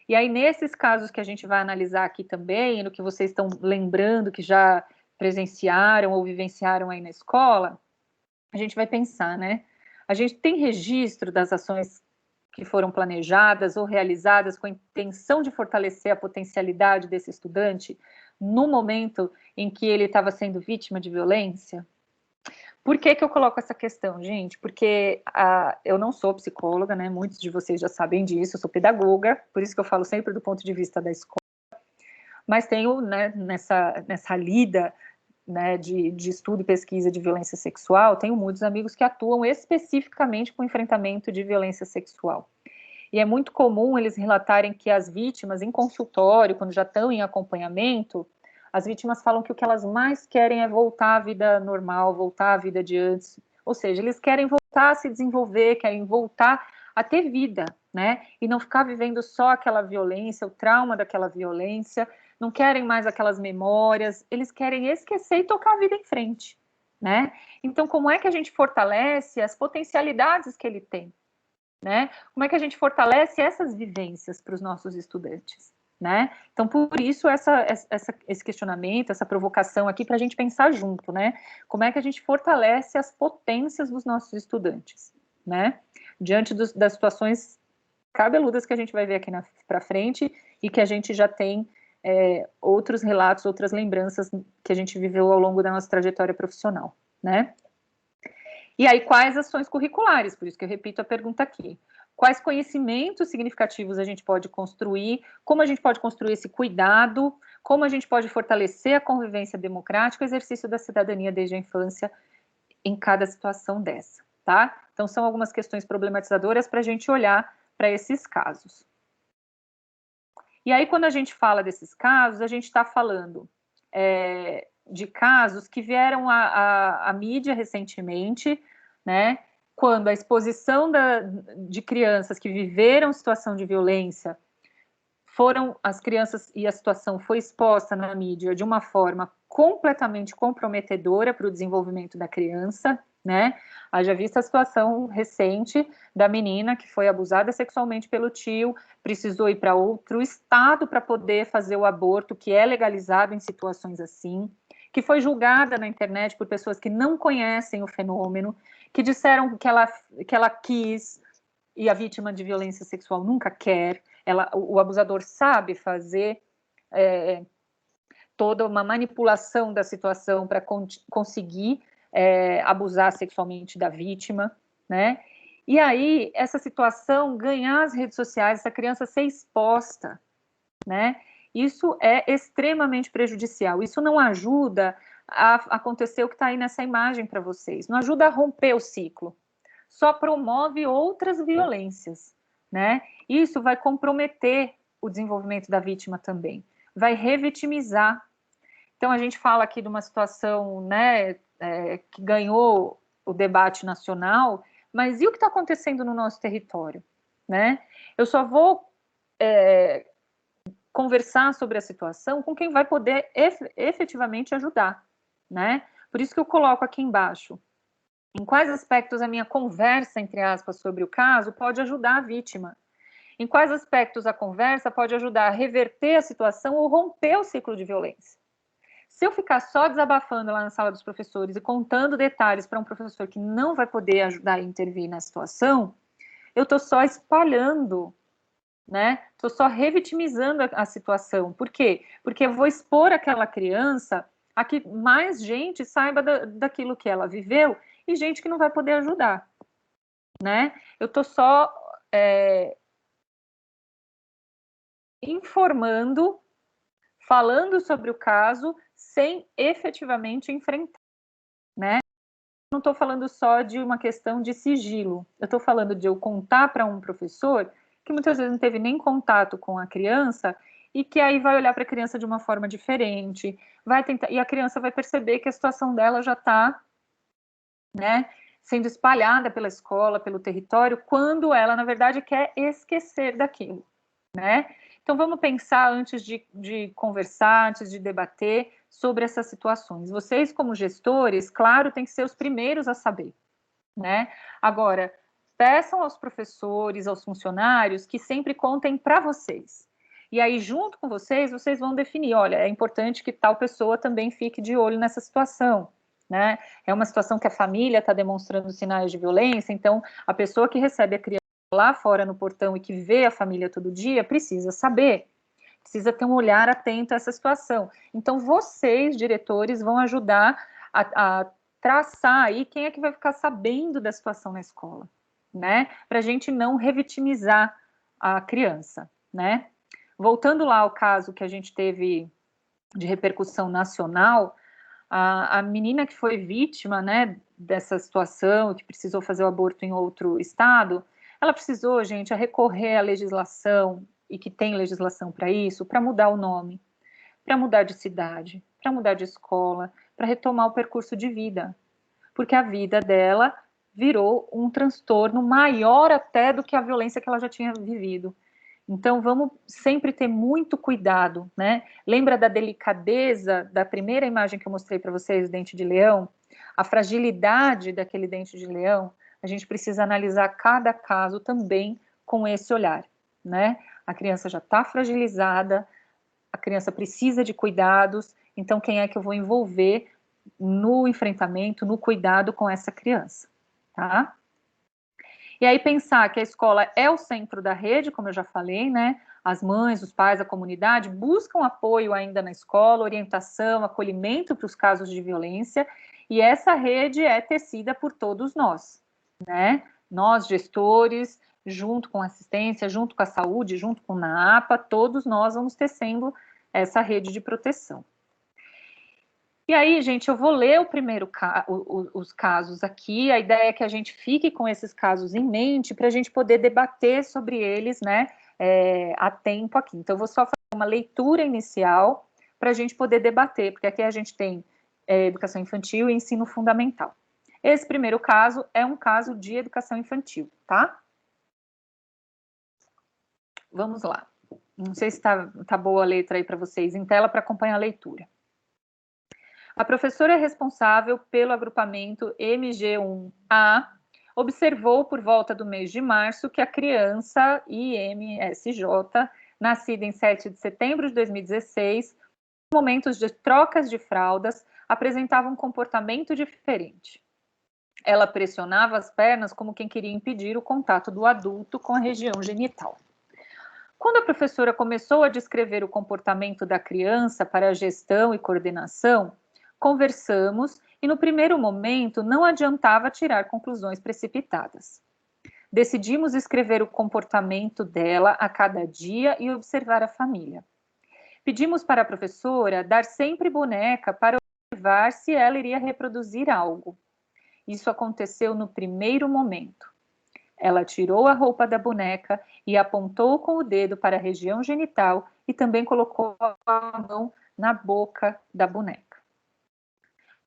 E aí, nesses casos que a gente vai analisar aqui também, no que vocês estão lembrando que já presenciaram ou vivenciaram aí na escola, a gente vai pensar, né? A gente tem registro das ações que foram planejadas ou realizadas com a intenção de fortalecer a potencialidade desse estudante no momento em que ele estava sendo vítima de violência? Por que eu coloco essa questão, gente? Porque eu não sou psicóloga, né? Muitos de vocês já sabem disso, eu sou pedagoga, por isso que eu falo sempre do ponto de vista da escola, mas tenho, né, nessa lida, né, de estudo e pesquisa de violência sexual, tenho muitos amigos que atuam especificamente com enfrentamento de violência sexual. E é muito comum eles relatarem que as vítimas, em consultório, quando já estão em acompanhamento, as vítimas falam que o que elas mais querem é voltar à vida normal, voltar à vida de antes. Ou seja, eles querem voltar a se desenvolver, querem voltar a ter vida, né? E não ficar vivendo só aquela violência, o trauma daquela violência, não querem mais aquelas memórias, eles querem esquecer e tocar a vida em frente, né? Então, como é que a gente fortalece as potencialidades que ele tem, né? Como é que a gente fortalece essas vivências para os nossos estudantes, né? Então, por isso, esse questionamento, essa provocação aqui para a gente pensar junto, né? Como é que a gente fortalece as potências dos nossos estudantes, né? Diante das situações cabeludas que a gente vai ver aqui para frente e que a gente já tem outros relatos, outras lembranças que a gente viveu ao longo da nossa trajetória profissional, né? E aí, quais ações curriculares? Por isso que eu repito a pergunta aqui. Quais conhecimentos significativos a gente pode construir? Como a gente pode construir esse cuidado? Como a gente pode fortalecer a convivência democrática e o exercício da cidadania desde a infância em cada situação dessa, tá? Então, são algumas questões problematizadoras para a gente olhar para esses casos. E aí, quando a gente fala desses casos, a gente está falando de casos que vieram à mídia recentemente, né? Quando a exposição de crianças que viveram situação de violência as crianças e a situação foi exposta na mídia de uma forma completamente comprometedora para o desenvolvimento da criança, né? Haja vista a situação recente da menina que foi abusada sexualmente pelo tio, precisou ir para outro estado para poder fazer o aborto, que é legalizado em situações assim, que foi julgada na internet por pessoas que não conhecem o fenômeno, que disseram que ela quis, e a vítima de violência sexual nunca quer. O abusador sabe fazer toda uma manipulação da situação para conseguir abusar sexualmente da vítima, né? E aí, essa situação, ganhar as redes sociais, essa criança ser exposta, né? Isso é extremamente prejudicial. Isso não ajuda a acontecer o que está aí nessa imagem para vocês. Não ajuda a romper o ciclo. Só promove outras violências, né? Isso vai comprometer o desenvolvimento da vítima também. Vai revitimizar. Então, a gente fala aqui de uma situação, né, que ganhou o debate nacional, mas e o que está acontecendo no nosso território, né? Eu só vou conversar sobre a situação com quem vai poder efetivamente ajudar, né? Por isso que eu coloco aqui embaixo, em quais aspectos a minha conversa, entre aspas, sobre o caso pode ajudar a vítima? Em quais aspectos a conversa pode ajudar a reverter a situação ou romper o ciclo de violência? Se eu ficar só desabafando lá na sala dos professores e contando detalhes para um professor que não vai poder ajudar a intervir na situação, eu estou só espalhando, né? Estou só revitimizando a situação. Por quê? Porque eu vou expor aquela criança a que mais gente saiba daquilo que ela viveu e gente que não vai poder ajudar, né? Eu estou só informando, falando sobre o caso, sem efetivamente enfrentar, né? Não estou falando só de uma questão de sigilo, eu estou falando de eu contar para um professor que muitas vezes não teve nem contato com a criança e que aí vai olhar para a criança de uma forma diferente, vai tentar, e a criança vai perceber que a situação dela já está, né, sendo espalhada pela escola, pelo território, quando ela, na verdade, quer esquecer daquilo, né? Então, vamos pensar antes de conversar, antes de debater sobre essas situações. Vocês, como gestores, claro, têm que ser os primeiros a saber, né? Agora, peçam aos professores, aos funcionários, que sempre contem para vocês. E aí, junto com vocês, vocês vão definir, olha, é importante que tal pessoa também fique de olho nessa situação, né? É uma situação que a família está demonstrando sinais de violência, então a pessoa que recebe a criança lá fora no portão e que vê a família todo dia precisa saber, precisa ter um olhar atento a essa situação. Então, vocês, diretores, vão ajudar a traçar aí quem é que vai ficar sabendo da situação na escola, né? Para a gente não revitimizar a criança, né? Voltando lá ao caso que a gente teve de repercussão nacional, a menina que foi vítima, né, dessa situação, que precisou fazer o aborto em outro estado, ela precisou, gente, recorrer à legislação, e que tem legislação para isso, para mudar o nome, para mudar de cidade, para mudar de escola, para retomar o percurso de vida. Porque a vida dela virou um transtorno maior até do que a violência que ela já tinha vivido. Então, vamos sempre ter muito cuidado, né? Lembra da delicadeza da primeira imagem que eu mostrei para vocês, o dente de leão? A fragilidade daquele dente de leão? A gente precisa analisar cada caso também com esse olhar, né? A criança já está fragilizada, a criança precisa de cuidados, então quem é que eu vou envolver no enfrentamento, no cuidado com essa criança, tá? E aí pensar que a escola é o centro da rede, como eu já falei, né? As mães, os pais, a comunidade buscam apoio ainda na escola, orientação, acolhimento para os casos de violência, E essa rede é tecida por todos nós, né? Nós, gestores, junto com a assistência, junto com a saúde, junto com a NAPA, todos nós vamos tecendo essa rede de proteção. E aí, gente, eu vou ler os casos aqui. A ideia é que a gente fique com esses casos em mente para a gente poder debater sobre eles, né, a tempo aqui. Então, eu vou só fazer uma leitura inicial para a gente poder debater, porque aqui a gente tem educação infantil e ensino fundamental. Esse primeiro caso é um caso de educação infantil, tá? Vamos lá. Não sei se tá boa a letra aí para vocês em tela para acompanhar a leitura. A professora responsável pelo agrupamento MG1A observou por volta do mês de março que a criança IMSJ, nascida em 7 de setembro de 2016, nos momentos de trocas de fraldas, apresentava um comportamento diferente. Ela pressionava as pernas como quem queria impedir o contato do adulto com a região genital. Quando a professora começou a descrever o comportamento da criança para a gestão e coordenação, conversamos e, no primeiro momento, não adiantava tirar conclusões precipitadas. Decidimos escrever o comportamento dela a cada dia e observar a família. Pedimos para a professora dar sempre boneca para observar se ela iria reproduzir algo. Isso aconteceu no primeiro momento. Ela tirou a roupa da boneca e apontou com o dedo para a região genital e também colocou a mão na boca da boneca.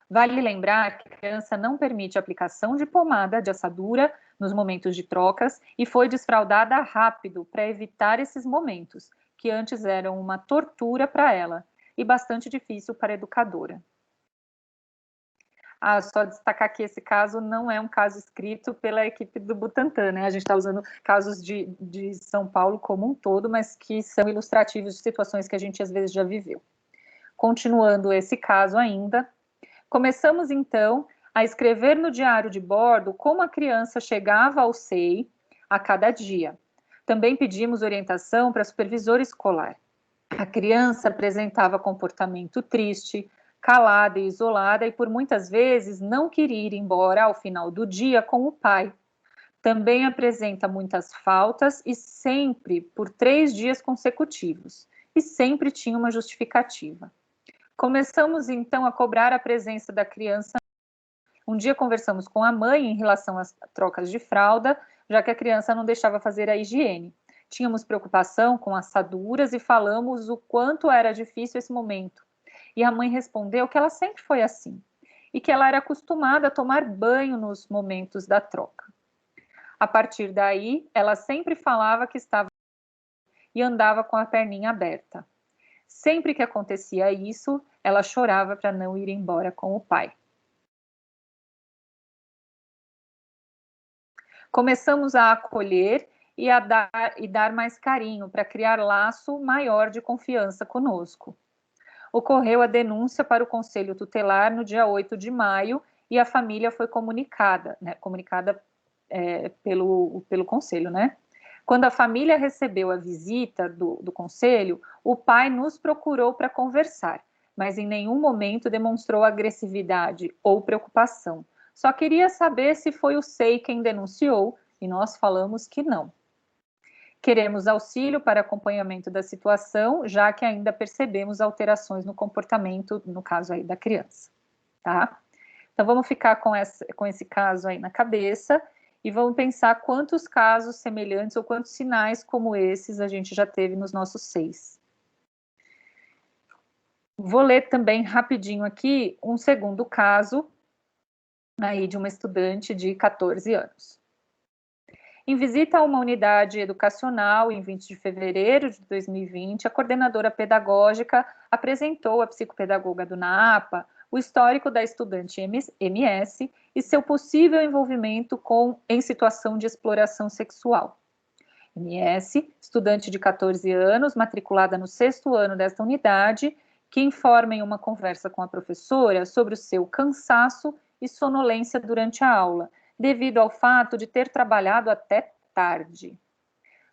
Vale lembrar que a criança não permite a aplicação de pomada de assadura nos momentos de trocas e foi desfraldada rápido para evitar esses momentos, que antes eram uma tortura para ela e bastante difícil para a educadora. Só destacar que esse caso não é um caso escrito pela equipe do Butantan, né? A gente está usando casos de São Paulo como um todo, mas que são ilustrativos de situações que a gente às vezes já viveu. Continuando esse caso ainda, começamos então a escrever no diário de bordo como a criança chegava ao SEI a cada dia. Também pedimos orientação para a supervisora escolar. A criança apresentava comportamento triste, calada e isolada e por muitas vezes não queria ir embora ao final do dia com o pai. Também apresenta muitas faltas e sempre por 3 dias consecutivos. E sempre tinha uma justificativa. Começamos então a cobrar a presença da criança. Um dia conversamos com a mãe em relação às trocas de fralda, já que a criança não deixava fazer a higiene. Tínhamos preocupação com assaduras e falamos o quanto era difícil esse momento. E a mãe respondeu que ela sempre foi assim, e que ela era acostumada a tomar banho nos momentos da troca. A partir daí, ela sempre falava que estava e andava com a perninha aberta. Sempre que acontecia isso, ela chorava para não ir embora com o pai. Começamos a acolher e dar mais carinho para criar laço maior de confiança conosco. Ocorreu a denúncia para o Conselho Tutelar no dia 8 de maio e a família foi comunicada, né, pelo Conselho, né? Quando a família recebeu a visita do Conselho, o pai nos procurou para conversar, mas em nenhum momento demonstrou agressividade ou preocupação. Só queria saber se foi o SEI quem denunciou e nós falamos que não. Queremos auxílio para acompanhamento da situação, já que ainda percebemos alterações no comportamento, no caso aí da criança, tá? Então, vamos ficar com esse caso aí na cabeça e vamos pensar quantos casos semelhantes ou quantos sinais como esses a gente já teve nos nossos 6. Vou ler também rapidinho aqui um segundo caso aí de uma estudante de 14 anos. Em visita a uma unidade educacional em 20 de fevereiro de 2020, a coordenadora pedagógica apresentou à psicopedagoga do NAPA o histórico da estudante MS e seu possível envolvimento em situação de exploração sexual. MS, estudante de 14 anos, matriculada no 6º ano desta unidade, que informa em uma conversa com a professora sobre o seu cansaço e sonolência durante a aula, devido ao fato de ter trabalhado até tarde.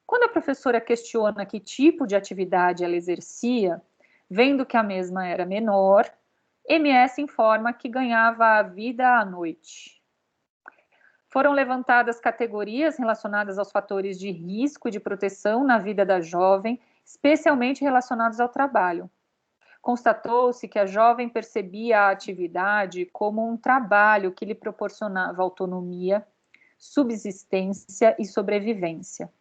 Quando a professora questiona que tipo de atividade ela exercia, vendo que a mesma era menor, MS informa que ganhava a vida à noite. Foram levantadas categorias relacionadas aos fatores de risco e de proteção na vida da jovem, especialmente relacionados ao trabalho. Constatou-se que a jovem percebia a atividade como um trabalho que lhe proporcionava autonomia, subsistência e sobrevivência.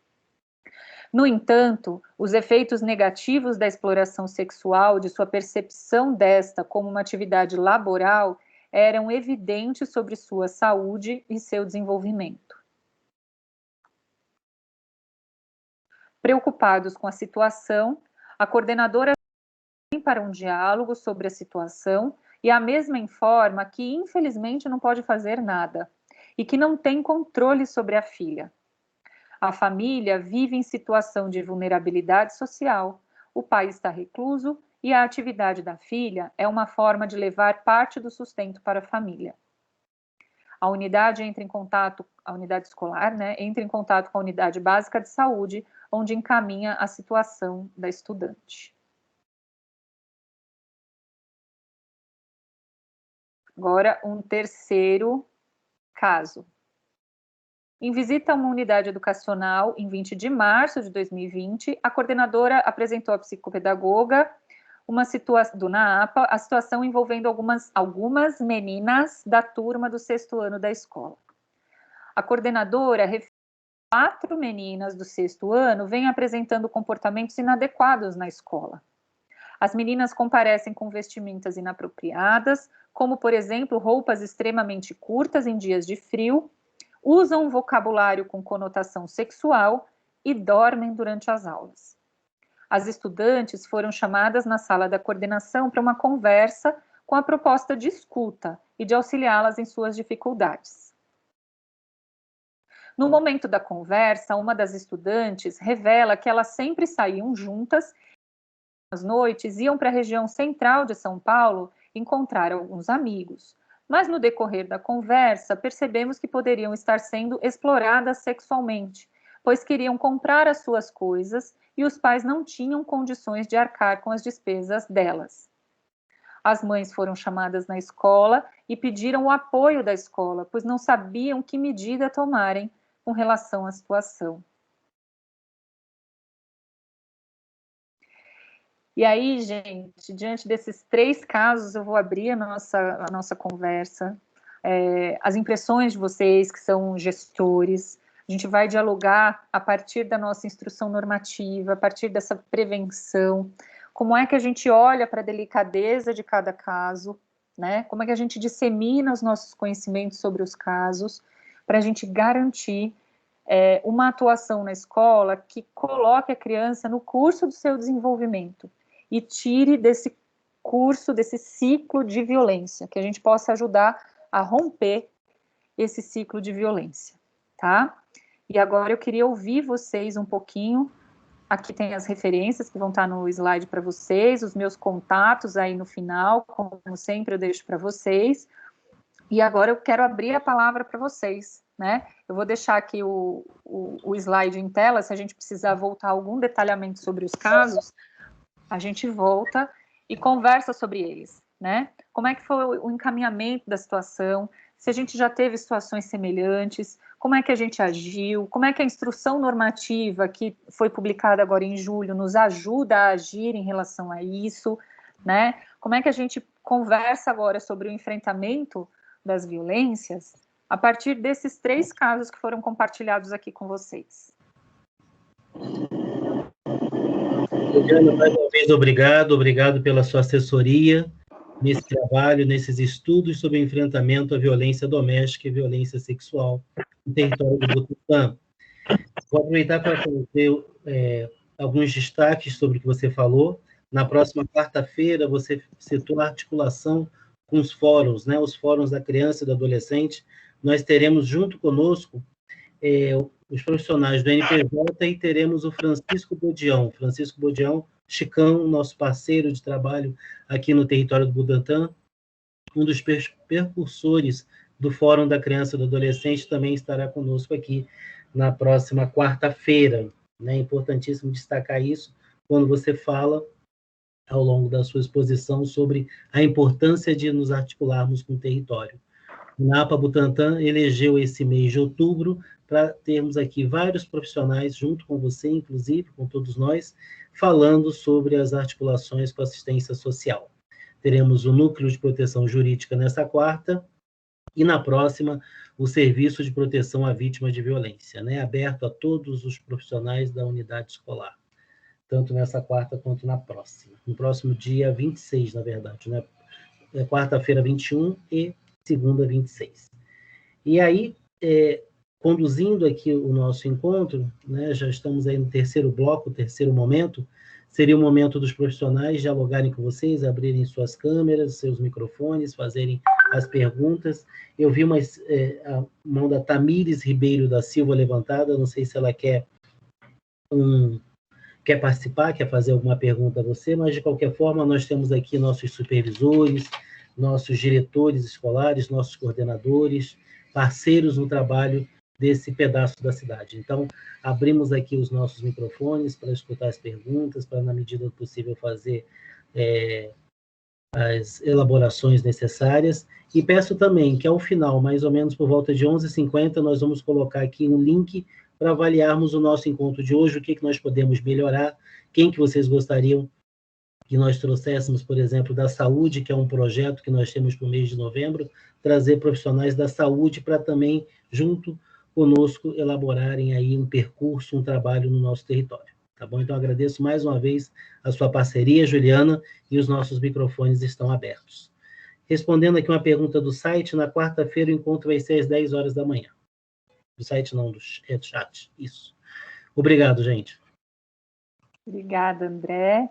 No entanto, os efeitos negativos da exploração sexual, de sua percepção desta como uma atividade laboral, eram evidentes sobre sua saúde e seu desenvolvimento. Preocupados com a situação, a coordenadora vem para um diálogo sobre a situação e a mesma informa que, infelizmente, não pode fazer nada e que não tem controle sobre a filha. A família vive em situação de vulnerabilidade social, o pai está recluso e a atividade da filha é uma forma de levar parte do sustento para a família. A unidade entra em contato, a unidade escolar, né, entra em contato com a unidade básica de saúde, onde encaminha a situação da estudante. Agora, um terceiro caso. Em visita a uma unidade educacional em 20 de março de 2020, a coordenadora apresentou à psicopedagoga do NAAPA a situação envolvendo algumas meninas da turma do 6º ano da escola. A coordenadora referiu que 4 meninas do 6º ano vêm apresentando comportamentos inadequados na escola. As meninas comparecem com vestimentas inapropriadas, como, por exemplo, roupas extremamente curtas em dias de frio, usam um vocabulário com conotação sexual e dormem durante as aulas. As estudantes foram chamadas na sala da coordenação para uma conversa com a proposta de escuta e de auxiliá-las em suas dificuldades. No momento da conversa, uma das estudantes revela que elas sempre saíam juntas e, às noites, iam para a região central de São Paulo encontrar alguns amigos. Mas no decorrer da conversa, percebemos que poderiam estar sendo exploradas sexualmente, pois queriam comprar as suas coisas e os pais não tinham condições de arcar com as despesas delas. As mães foram chamadas na escola e pediram o apoio da escola, pois não sabiam que medida tomarem com relação à situação. E aí, gente, diante desses 3 casos, eu vou abrir a nossa conversa. As impressões de vocês, que são gestores, a gente vai dialogar a partir da nossa instrução normativa, a partir dessa prevenção, como é que a gente olha para a delicadeza de cada caso, né? Como é que a gente dissemina os nossos conhecimentos sobre os casos, para a gente garantir uma atuação na escola que coloque a criança no curso do seu desenvolvimento e tire desse curso, desse ciclo de violência, que a gente possa ajudar a romper esse ciclo de violência, tá? E agora eu queria ouvir vocês um pouquinho. Aqui tem as referências que vão estar no slide para vocês, os meus contatos aí no final, como sempre eu deixo para vocês. E agora eu quero abrir a palavra para vocês, né? Eu vou deixar aqui o slide em tela, se a gente precisar voltar algum detalhamento sobre os casos, a gente volta e conversa sobre eles, né? Como é que foi o encaminhamento da situação, se a gente já teve situações semelhantes, como é que a gente agiu, como é que a instrução normativa que foi publicada agora em julho nos ajuda a agir em relação a isso, né? Como é que a gente conversa agora sobre o enfrentamento das violências a partir desses 3 casos que foram compartilhados aqui com vocês. Juliana, mais uma vez, obrigado pela sua assessoria nesse trabalho, nesses estudos sobre o enfrentamento à violência doméstica e violência sexual no território do Butantã. Vou aproveitar para fazer alguns destaques sobre o que você falou. Na próxima quarta-feira, você citou a articulação com os fóruns, né? Os fóruns da criança e do adolescente. Nós teremos junto conosco os profissionais do NPJ e teremos o Francisco Bodião, Chicão, nosso parceiro de trabalho aqui no território do Butantã, um dos percursores do Fórum da Criança e do Adolescente, também estará conosco aqui na próxima quarta-feira. É importantíssimo destacar isso quando você fala ao longo da sua exposição sobre a importância de nos articularmos com o território. O NAPA Butantã elegeu esse mês de outubro para termos aqui vários profissionais, junto com você, inclusive, com todos nós, falando sobre as articulações com assistência social. Teremos o Núcleo de Proteção Jurídica nessa quarta, e na próxima, o Serviço de Proteção à Vítima de Violência, né, aberto a todos os profissionais da unidade escolar, tanto nessa quarta quanto na próxima. No próximo dia 26, na verdade, né? Quarta-feira 21 e segunda 26. E aí, conduzindo aqui o nosso encontro, né, já estamos aí no terceiro bloco, terceiro momento, seria o momento dos profissionais dialogarem com vocês, abrirem suas câmeras, seus microfones, fazerem as perguntas. Eu vi a mão da Tamires Ribeiro da Silva levantada, não sei se ela quer participar, quer fazer alguma pergunta a você, mas, de qualquer forma, nós temos aqui nossos supervisores, nossos diretores escolares, nossos coordenadores, parceiros no trabalho desse pedaço da cidade. Então, abrimos aqui os nossos microfones para escutar as perguntas, para, na medida do possível, fazer as elaborações necessárias. E peço também que, ao final, mais ou menos por volta de 11h50, nós vamos colocar aqui um link para avaliarmos o nosso encontro de hoje, o que nós podemos melhorar, quem que vocês gostariam que nós trouxéssemos, por exemplo, da saúde, que é um projeto que nós temos para o mês de novembro, trazer profissionais da saúde para também, junto conosco, elaborarem aí um percurso, um trabalho no nosso território. Tá bom? Então, agradeço mais uma vez a sua parceria, Juliana, e os nossos microfones estão abertos. Respondendo aqui uma pergunta do site, na quarta-feira o encontro vai ser às 10 horas da manhã. Do site não, do chat. Isso. Obrigado, gente. Obrigada, André.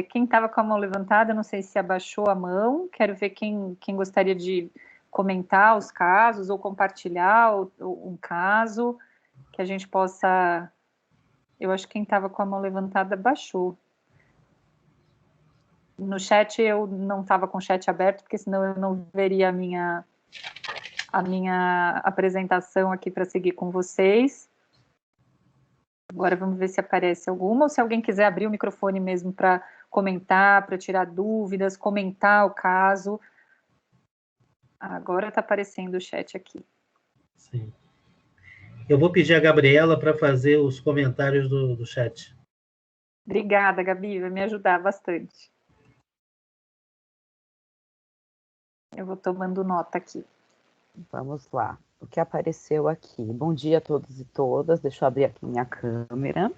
Quem estava com a mão levantada, não sei se abaixou a mão. Quero ver quem gostaria de comentar os casos ou compartilhar um caso que a gente possa... Eu acho que quem estava com a mão levantada baixou. No chat eu não estava com o chat aberto, porque senão eu não veria a minha apresentação aqui para seguir com vocês. Agora vamos ver se aparece alguma, ou se alguém quiser abrir o microfone mesmo para comentar, para tirar dúvidas, comentar o caso. Agora está aparecendo o chat aqui. Sim. Eu vou pedir a Gabriela para fazer os comentários do chat. Obrigada, Gabi, vai me ajudar bastante. Eu vou tomando nota aqui. Vamos lá. O que apareceu aqui? Bom dia a todos e todas. Deixa eu abrir aqui minha câmera.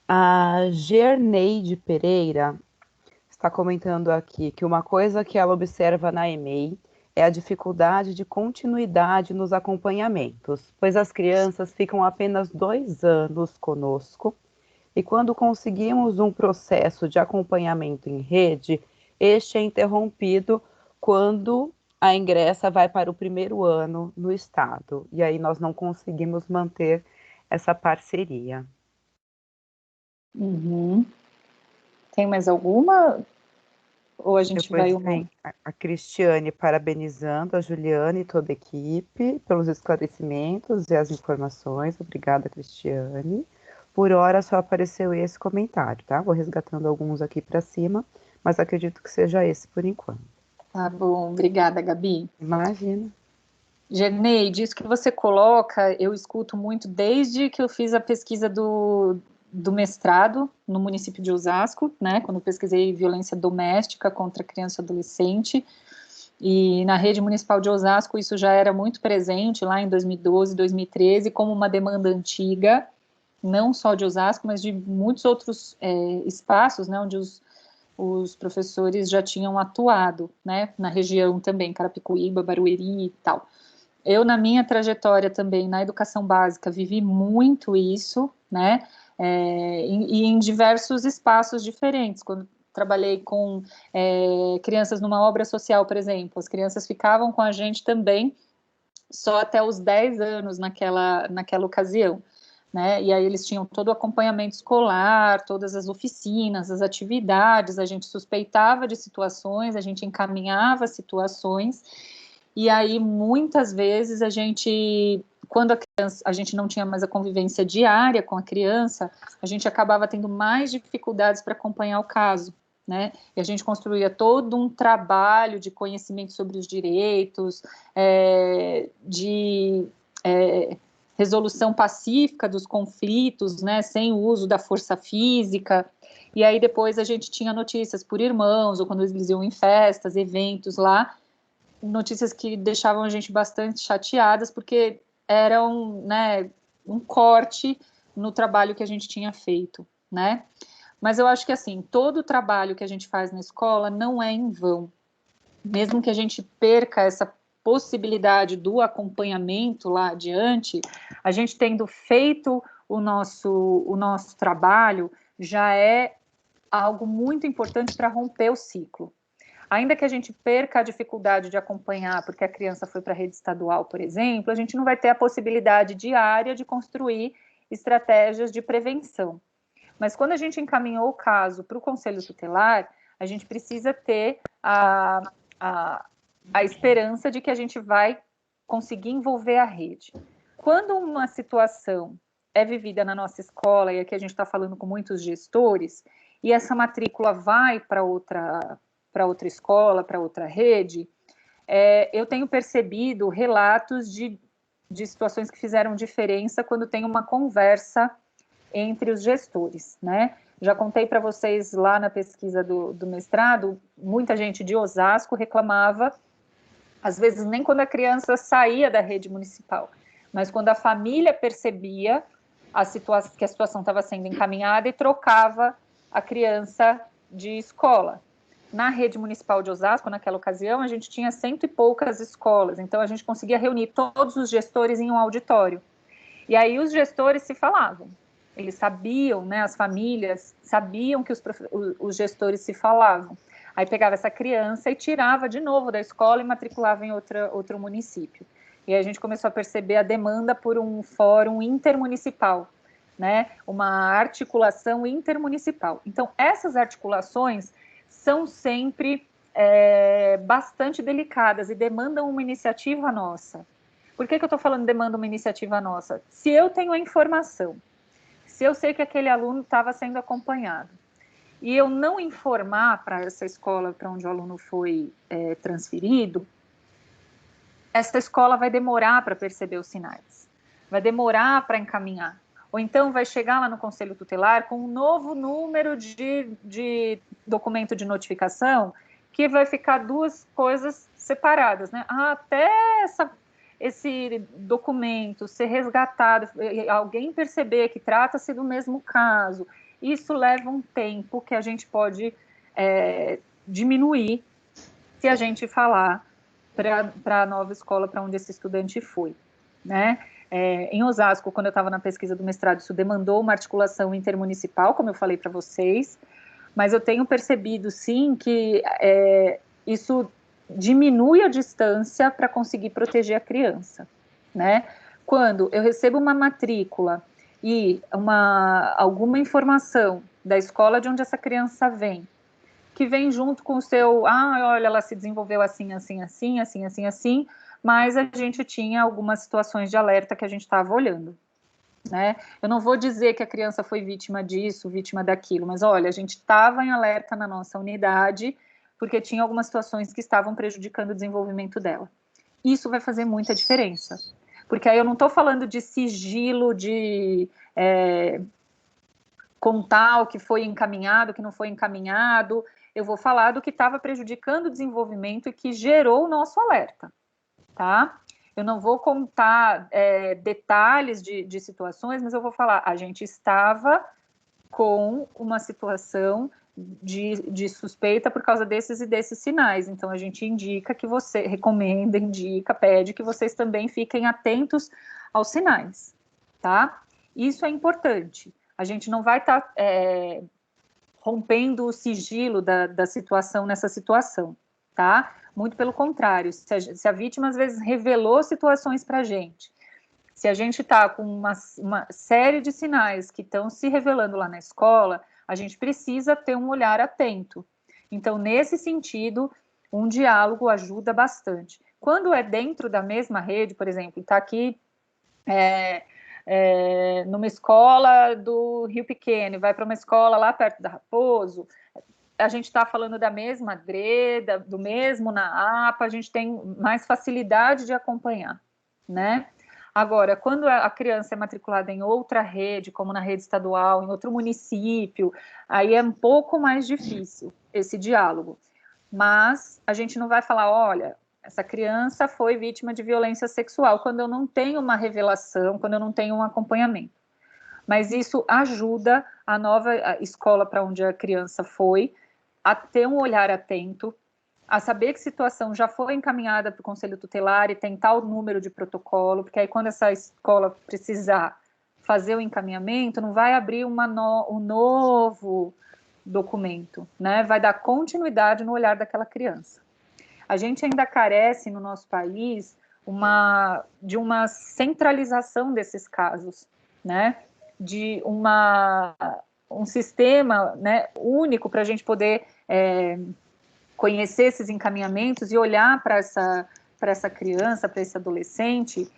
A Gerneide Pereira está comentando aqui que uma coisa que ela observa na EMEI é a dificuldade de continuidade nos acompanhamentos, pois as crianças ficam apenas 2 anos conosco e quando conseguimos um processo de acompanhamento em rede, este é interrompido quando a ingressa vai para o 1º ano no estado, e aí nós não conseguimos manter essa parceria. Uhum. Tem mais alguma? Ou a gente Depois vai... vem a Cristiane parabenizando a Juliana e toda a equipe pelos esclarecimentos e as informações. Obrigada, Cristiane. Por hora só apareceu esse comentário, tá? Vou resgatando alguns aqui para cima, mas acredito que seja esse por enquanto. Tá bom, obrigada, Gabi. Imagina. Gerneide, isso que você coloca, eu escuto muito desde que eu fiz a pesquisa do mestrado no município de Osasco, né, quando eu pesquisei violência doméstica contra criança e adolescente, e na rede municipal de Osasco isso já era muito presente lá em 2012, 2013, como uma demanda antiga, não só de Osasco, mas de muitos outros espaços, né, onde os professores já tinham atuado, né, na região também, Carapicuíba, Barueri e tal. Eu, na minha trajetória também, na educação básica, vivi muito isso, né, e em diversos espaços diferentes. Quando trabalhei com crianças numa obra social, por exemplo, as crianças ficavam com a gente também só até os 10 anos naquela ocasião, né, e aí eles tinham todo o acompanhamento escolar, todas as oficinas, as atividades, a gente suspeitava de situações, a gente encaminhava situações, e aí muitas vezes a gente quando a gente não tinha mais a convivência diária com a criança, a gente acabava tendo mais dificuldades para acompanhar o caso, né? E a gente construía todo um trabalho de conhecimento sobre os direitos, de resolução pacífica dos conflitos, né? Sem o uso da força física. E aí depois a gente tinha notícias por irmãos, ou quando eles iam em festas, eventos lá, notícias que deixavam a gente bastante chateadas, porque eram, né, um corte no trabalho que a gente tinha feito, né? Mas eu acho que, assim, todo o trabalho que a gente faz na escola não é em vão. Mesmo que a gente perca essa possibilidade do acompanhamento lá adiante, a gente tendo feito o nosso trabalho, já é algo muito importante para romper o ciclo. Ainda que a gente perca a dificuldade de acompanhar, porque a criança foi para a rede estadual, por exemplo, a gente não vai ter a possibilidade diária de construir estratégias de prevenção. Mas quando a gente encaminhou o caso para o Conselho Tutelar, a gente precisa ter a esperança de que a gente vai conseguir envolver a rede. Quando uma situação é vivida na nossa escola, e aqui a gente está falando com muitos gestores, e essa matrícula vai para outra escola, para outra rede, eu tenho percebido relatos de situações que fizeram diferença quando tem uma conversa entre os gestores, né? Já contei para vocês lá na pesquisa do mestrado, muita gente de Osasco reclamava, às vezes nem quando a criança saía da rede municipal, mas quando a família percebia que a situação estava sendo encaminhada e trocava a criança de escola. Na rede municipal de Osasco, naquela ocasião, a gente tinha 100 e poucas escolas, então a gente conseguia reunir todos os gestores em um auditório. E aí os gestores se falavam, eles sabiam, né, as famílias sabiam que os gestores se falavam. Aí pegava essa criança e tirava de novo da escola e matriculava em outro município. E aí a gente começou a perceber a demanda por um fórum intermunicipal, né, uma articulação intermunicipal. Então, essas articulações são sempre bastante delicadas e demandam uma iniciativa nossa. Por que eu estou falando demanda uma iniciativa nossa? Se eu tenho a informação, se eu sei que aquele aluno estava sendo acompanhado, e eu não informar para essa escola para onde o aluno foi transferido, essa escola vai demorar para perceber os sinais, vai demorar para encaminhar. Ou então vai chegar lá no Conselho Tutelar com um novo número de documento de notificação, que vai ficar duas coisas separadas, né? Até esse documento ser resgatado, alguém perceber que trata-se do mesmo caso, isso leva um tempo que a gente pode diminuir se a gente falar para a nova escola para onde esse estudante foi, né? Em Osasco, quando eu estava na pesquisa do mestrado, isso demandou uma articulação intermunicipal, como eu falei para vocês, mas eu tenho percebido, sim, que isso diminui a distância para conseguir proteger a criança, né? Quando eu recebo uma matrícula e alguma informação da escola de onde essa criança vem, que vem junto com o seu, olha, ela se desenvolveu assim, assim, assim, assim, assim, assim, mas a gente tinha algumas situações de alerta que a gente estava olhando, né? Eu não vou dizer que a criança foi vítima disso, vítima daquilo, mas olha, a gente estava em alerta na nossa unidade, porque tinha algumas situações que estavam prejudicando o desenvolvimento dela. Isso vai fazer muita diferença, porque aí eu não estou falando de sigilo, de contar o que foi encaminhado, o que não foi encaminhado, eu vou falar do que estava prejudicando o desenvolvimento e que gerou o nosso alerta, tá? Eu não vou contar detalhes de situações, mas eu vou falar, a gente estava com uma situação de suspeita por causa desses e desses sinais, então a gente indica que você, recomenda, indica, pede que vocês também fiquem atentos aos sinais, tá? Isso é importante, a gente não vai estar rompendo o sigilo da situação nessa situação, tá? Muito pelo contrário, se a vítima às vezes revelou situações para a gente, se a gente está com uma série de sinais que estão se revelando lá na escola, a gente precisa ter um olhar atento. Então, nesse sentido, um diálogo ajuda bastante. Quando é dentro da mesma rede, por exemplo, está aqui numa escola do Rio Pequeno, vai para uma escola lá perto da Raposo, a gente está falando da mesma DRE, do mesmo na APA, a gente tem mais facilidade de acompanhar, né? Agora, quando a criança é matriculada em outra rede, como na rede estadual, em outro município, aí é um pouco mais difícil esse diálogo. Mas a gente não vai falar, olha, essa criança foi vítima de violência sexual, quando eu não tenho uma revelação, quando eu não tenho um acompanhamento. Mas isso ajuda a nova escola para onde a criança foi a ter um olhar atento, a saber que situação já foi encaminhada para o Conselho Tutelar e tem tal número de protocolo, porque aí quando essa escola precisar fazer o encaminhamento, não vai abrir um novo documento, né? Vai dar continuidade no olhar daquela criança. A gente ainda carece no nosso país de uma centralização desses casos, né? De um sistema, né, único para a gente poder conhecer esses encaminhamentos e olhar para essa criança, para esse adolescente,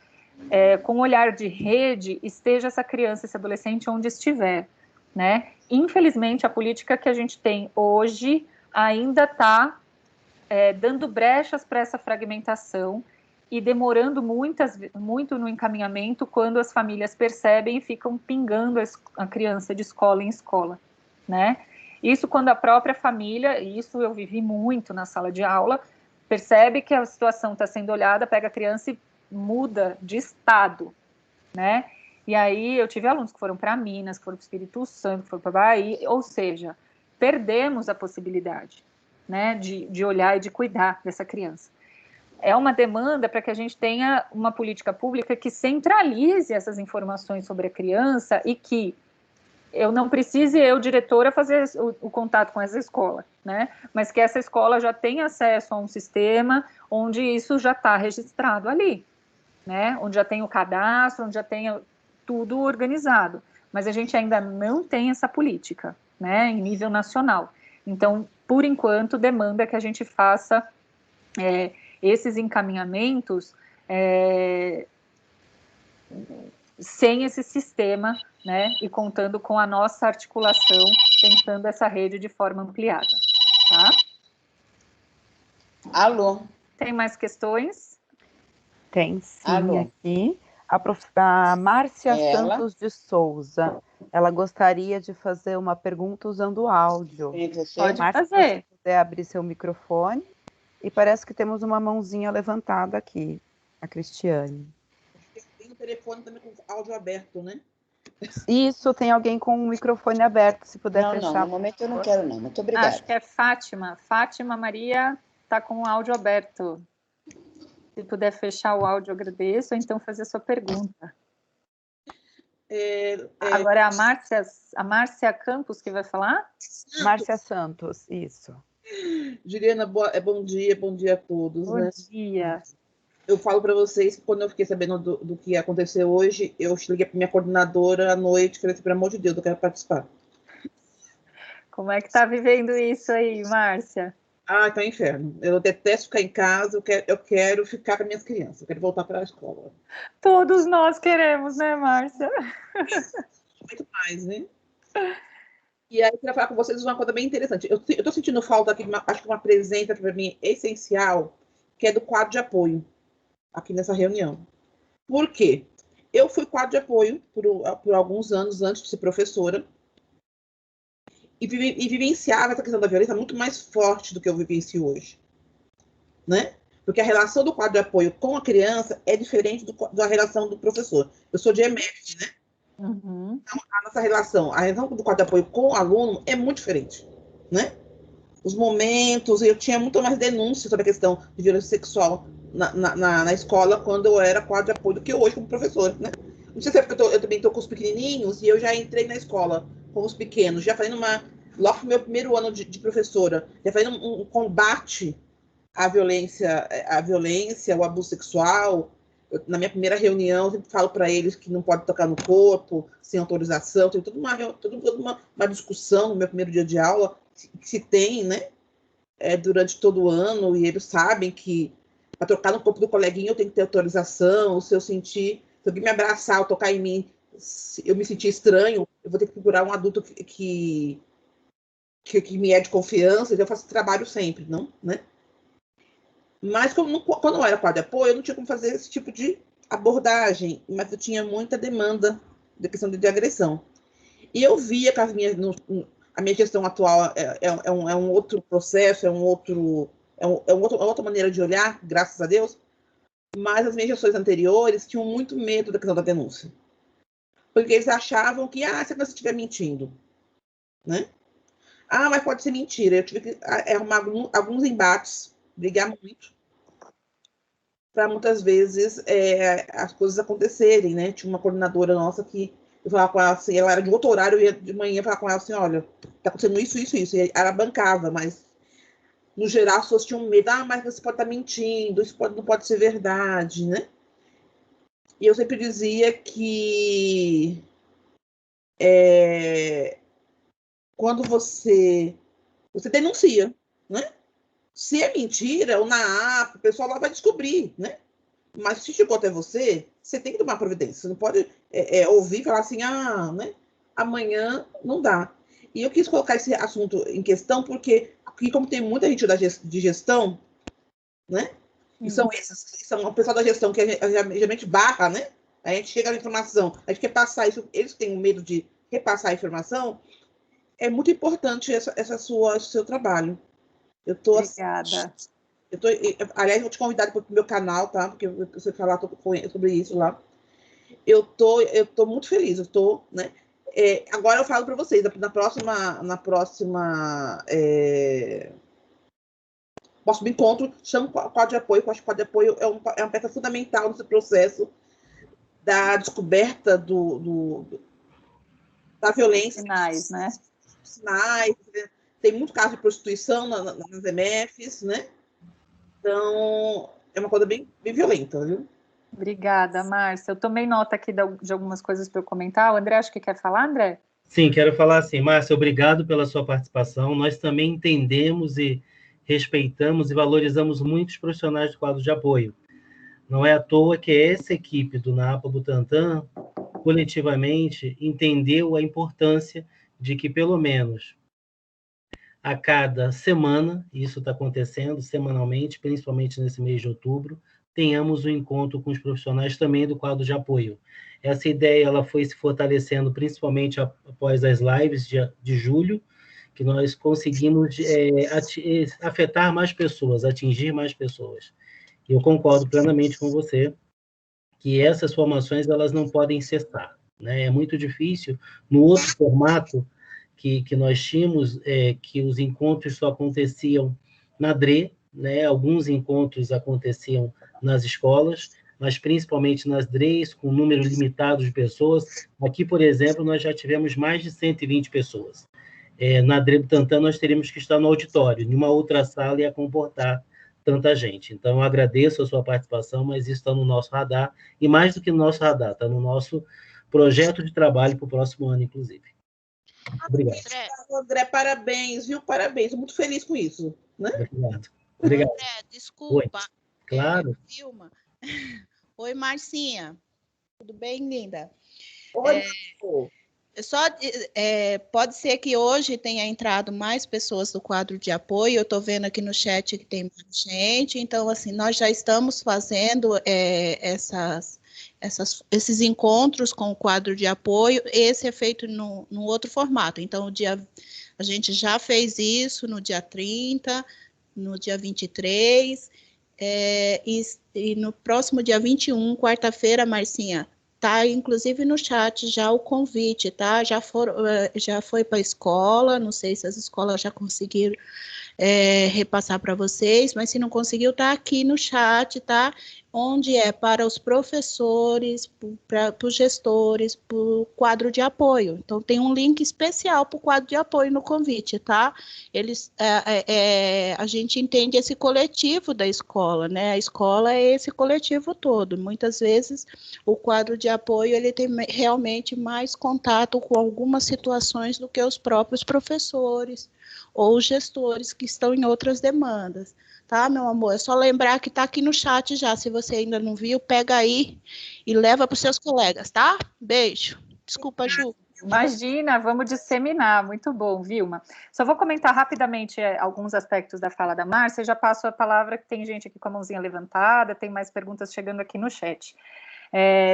com um olhar de rede, esteja essa criança, esse adolescente onde estiver, né? Infelizmente, a política que a gente tem hoje ainda está dando brechas para essa fragmentação e demorando muito no encaminhamento quando as famílias percebem e ficam pingando a criança de escola em escola, né? Isso quando a própria família, e isso eu vivi muito na sala de aula, percebe que a situação está sendo olhada, pega a criança e muda de estado, né? E aí eu tive alunos que foram para Minas, que foram para o Espírito Santo, que foram para Bahia, ou seja, perdemos a possibilidade, né, de olhar e de cuidar dessa criança. É uma demanda para que a gente tenha uma política pública que centralize essas informações sobre a criança e que eu não precise, diretora, fazer o contato com essa escola, né? Mas que essa escola já tenha acesso a um sistema onde isso já está registrado ali, né? Onde já tem o cadastro, onde já tenha tudo organizado. Mas a gente ainda não tem essa política, né? Em nível nacional. Então, por enquanto, demanda que a gente faça esses encaminhamentos sem esse sistema, né, e contando com a nossa articulação, pensando essa rede de forma ampliada, tá? Alô? Tem mais questões? Tem sim. Alô? Aqui. A Márcia Santos de Souza, ela gostaria de fazer uma pergunta usando áudio. Pode Márcia, fazer. se você puder abrir seu microfone. E parece que temos uma mãozinha levantada aqui, a Cristiane. Tem o telefone também com áudio aberto, né? Isso, tem alguém com o microfone aberto, se puder fechar. Não, no momento eu não quero não, muito obrigada. Acho que é Fátima. Fátima Maria está com o áudio aberto. Se puder fechar o áudio, agradeço, ou então fazer a sua pergunta. Agora é a Márcia Campos que vai falar? Márcia Santos, isso. Juliana, bom dia a todos. Bom dia. Eu falo para vocês que quando eu fiquei sabendo do que aconteceu hoje, eu liguei para minha coordenadora à noite e falei assim, pelo amor de Deus, eu quero participar. Como é que está vivendo isso aí, Márcia? Ah, tá um inferno. Eu detesto ficar em casa, eu quero ficar com as minhas crianças, eu quero voltar para a escola. Todos nós queremos, né, Márcia? Muito mais, né? E aí, eu queria falar com vocês uma coisa bem interessante. Eu estou sentindo falta aqui, acho que uma presença para mim essencial, que é do quadro de apoio, aqui nessa reunião. Por quê? Eu fui quadro de apoio por alguns anos antes de ser professora e vivenciava essa questão da violência muito mais forte do que eu vivencio hoje, né? Porque a relação do quadro de apoio com a criança é diferente da relação do professor. Eu sou de EMERG, né? Uhum. Então, a nossa relação do quadro de apoio com o aluno é muito diferente, né? Os momentos, eu tinha muito mais denúncias sobre a questão de violência sexual na escola quando eu era quadro de apoio do que hoje como professora, né? Não sei se é porque eu também estou com os pequenininhos e eu já entrei na escola com os pequenos, já fazendo logo no meu primeiro ano de professora, já fazendo um combate à violência, o abuso sexual. Na minha primeira reunião, eu sempre falo para eles que não pode tocar no corpo sem autorização. Tem toda uma discussão no meu primeiro dia de aula que se tem, né? Durante todo o ano, e eles sabem que para tocar no corpo do coleguinha eu tenho que ter autorização, se eu sentir. Se alguém me abraçar ou tocar em mim, se eu me sentir estranho, eu vou ter que procurar um adulto que me é de confiança, e eu faço esse trabalho sempre, não, né? Mas quando eu era quadro de apoio, eu não tinha como fazer esse tipo de abordagem, mas eu tinha muita demanda da questão de agressão. E eu via que a minha gestão atual é um outro processo, é uma outra maneira de olhar, graças a Deus, mas as minhas gestões anteriores tinham muito medo da questão da denúncia. Porque eles achavam que, se a criança estiver mentindo, né? Mas pode ser mentira. Eu tive que arrumar alguns embates, brigar muito, para muitas vezes as coisas acontecerem, né? Tinha uma coordenadora nossa que eu falava com ela assim, ela era de outro horário, eu ia de manhã falar com ela assim, olha, tá acontecendo isso, isso, isso. E ela bancava, mas no geral as pessoas tinham medo, mas você pode estar mentindo, isso não pode ser verdade, né? E eu sempre dizia que quando você denuncia, né? Se é mentira, ou na APA, o pessoal lá vai descobrir, né? Mas se chegou até você, você tem que tomar providência. Você não pode ouvir e falar assim, né? Amanhã não dá. E eu quis colocar esse assunto em questão, porque aqui, como tem muita gente de gestão, né? E são o pessoal da gestão que geralmente barra, né? A gente chega na informação, a gente quer passar isso, eles têm medo de repassar a informação. É muito importante esse seu trabalho. Obrigada. Aliás, vou te convidar para o meu canal, tá? Porque você falar sobre isso lá. Eu tô muito feliz. Né? Agora eu falo para vocês, na próxima próximo encontro, chamo o quadro de apoio, porque o quadro de apoio é uma peça fundamental nesse processo da descoberta da violência. Sinais, né? Sinais, tem muito caso de prostituição nas MFs, né? Então, é uma coisa bem, bem violenta, viu? Obrigada, Márcia. Eu tomei nota aqui de algumas coisas para eu comentar. O André, acho que quer falar, André? Sim, quero falar assim, Márcia, obrigado pela sua participação. Nós também entendemos e respeitamos e valorizamos muito os profissionais do quadro de apoio. Não é à toa que essa equipe do NAPA Butantã, coletivamente, entendeu a importância de que, pelo menos, a cada semana, isso está acontecendo semanalmente, principalmente nesse mês de outubro, tenhamos um encontro com os profissionais também do quadro de apoio. Essa ideia ela foi se fortalecendo principalmente após as lives de julho, que nós conseguimos afetar mais pessoas, atingir mais pessoas. E eu concordo plenamente com você que essas formações elas não podem cessar, né? É muito difícil, no outro formato que nós tínhamos, que os encontros só aconteciam na DRE, né? Alguns encontros aconteciam nas escolas, mas principalmente nas DREs, com um número limitado de pessoas. Aqui, por exemplo, nós já tivemos mais de 120 pessoas. Na DRE Butantã, nós teríamos que estar no auditório, em uma outra sala ia comportar tanta gente. Então, eu agradeço a sua participação, mas isso está no nosso radar, e mais do que no nosso radar, está no nosso projeto de trabalho para o próximo ano, inclusive. Obrigado. André, parabéns, viu? Parabéns, estou muito feliz com isso. Né? Obrigado. André, desculpa. Oi. Claro. Vilma. Oi, Marcinha. Tudo bem, linda? Oi, pode ser que hoje tenha entrado mais pessoas do quadro de apoio. Eu estou vendo aqui no chat que tem mais gente. Então, assim, nós já estamos fazendo esses encontros com o quadro de apoio. Esse é feito num outro formato. Então, a gente já fez isso no dia 30, no dia 23, e no próximo dia 21, quarta-feira, Marcinha, tá inclusive no chat já o convite, tá? Já foi para a escola, não sei se as escolas já conseguiram repassar para vocês, mas se não conseguiu, tá aqui no chat, tá? Onde é para os professores, para os gestores, para o quadro de apoio. Então, tem um link especial para o quadro de apoio no convite, tá? A gente entende esse coletivo da escola, né? A escola é esse coletivo todo. Muitas vezes, o quadro de apoio, ele tem realmente mais contato com algumas situações do que os próprios professores ou os gestores que estão em outras demandas. tá, meu amor? É só lembrar que tá aqui no chat já. Se você ainda não viu, pega aí e leva para os seus colegas, tá? Beijo. Desculpa, Ju. Imagina, vamos disseminar. Muito bom, Vilma. Só vou comentar rapidamente alguns aspectos da fala da Márcia, já passo a palavra, que tem gente aqui com a mãozinha levantada, tem mais perguntas chegando aqui no chat.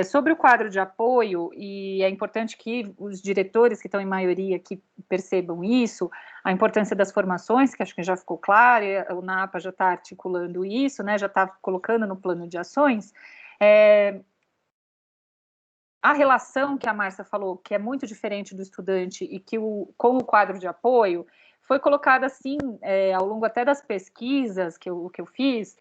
Sobre o quadro de apoio, e é importante que os diretores, que estão em maioria aqui, percebam isso, a importância das formações, que acho que já ficou claro, o NAPA já está articulando isso, né, já está colocando no plano de ações. A relação que a Márcia falou, que é muito diferente do estudante e que com o quadro de apoio, foi colocada assim, ao longo até das pesquisas que eu fiz,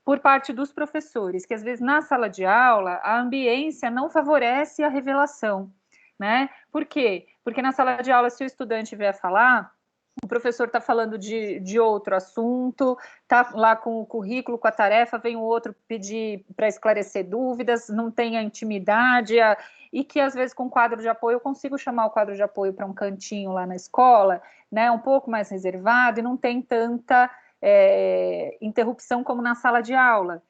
por parte dos professores, que às vezes na sala de aula a ambiência não favorece a revelação, né? Por quê? Porque na sala de aula, se o estudante vier falar, o professor está falando de outro assunto, está lá com o currículo, com a tarefa, vem o outro pedir para esclarecer dúvidas, não tem a intimidade, e que às vezes com quadro de apoio eu consigo chamar o quadro de apoio para um cantinho lá na escola, né? Um pouco mais reservado e não tem tanta interrupção como na sala de aula.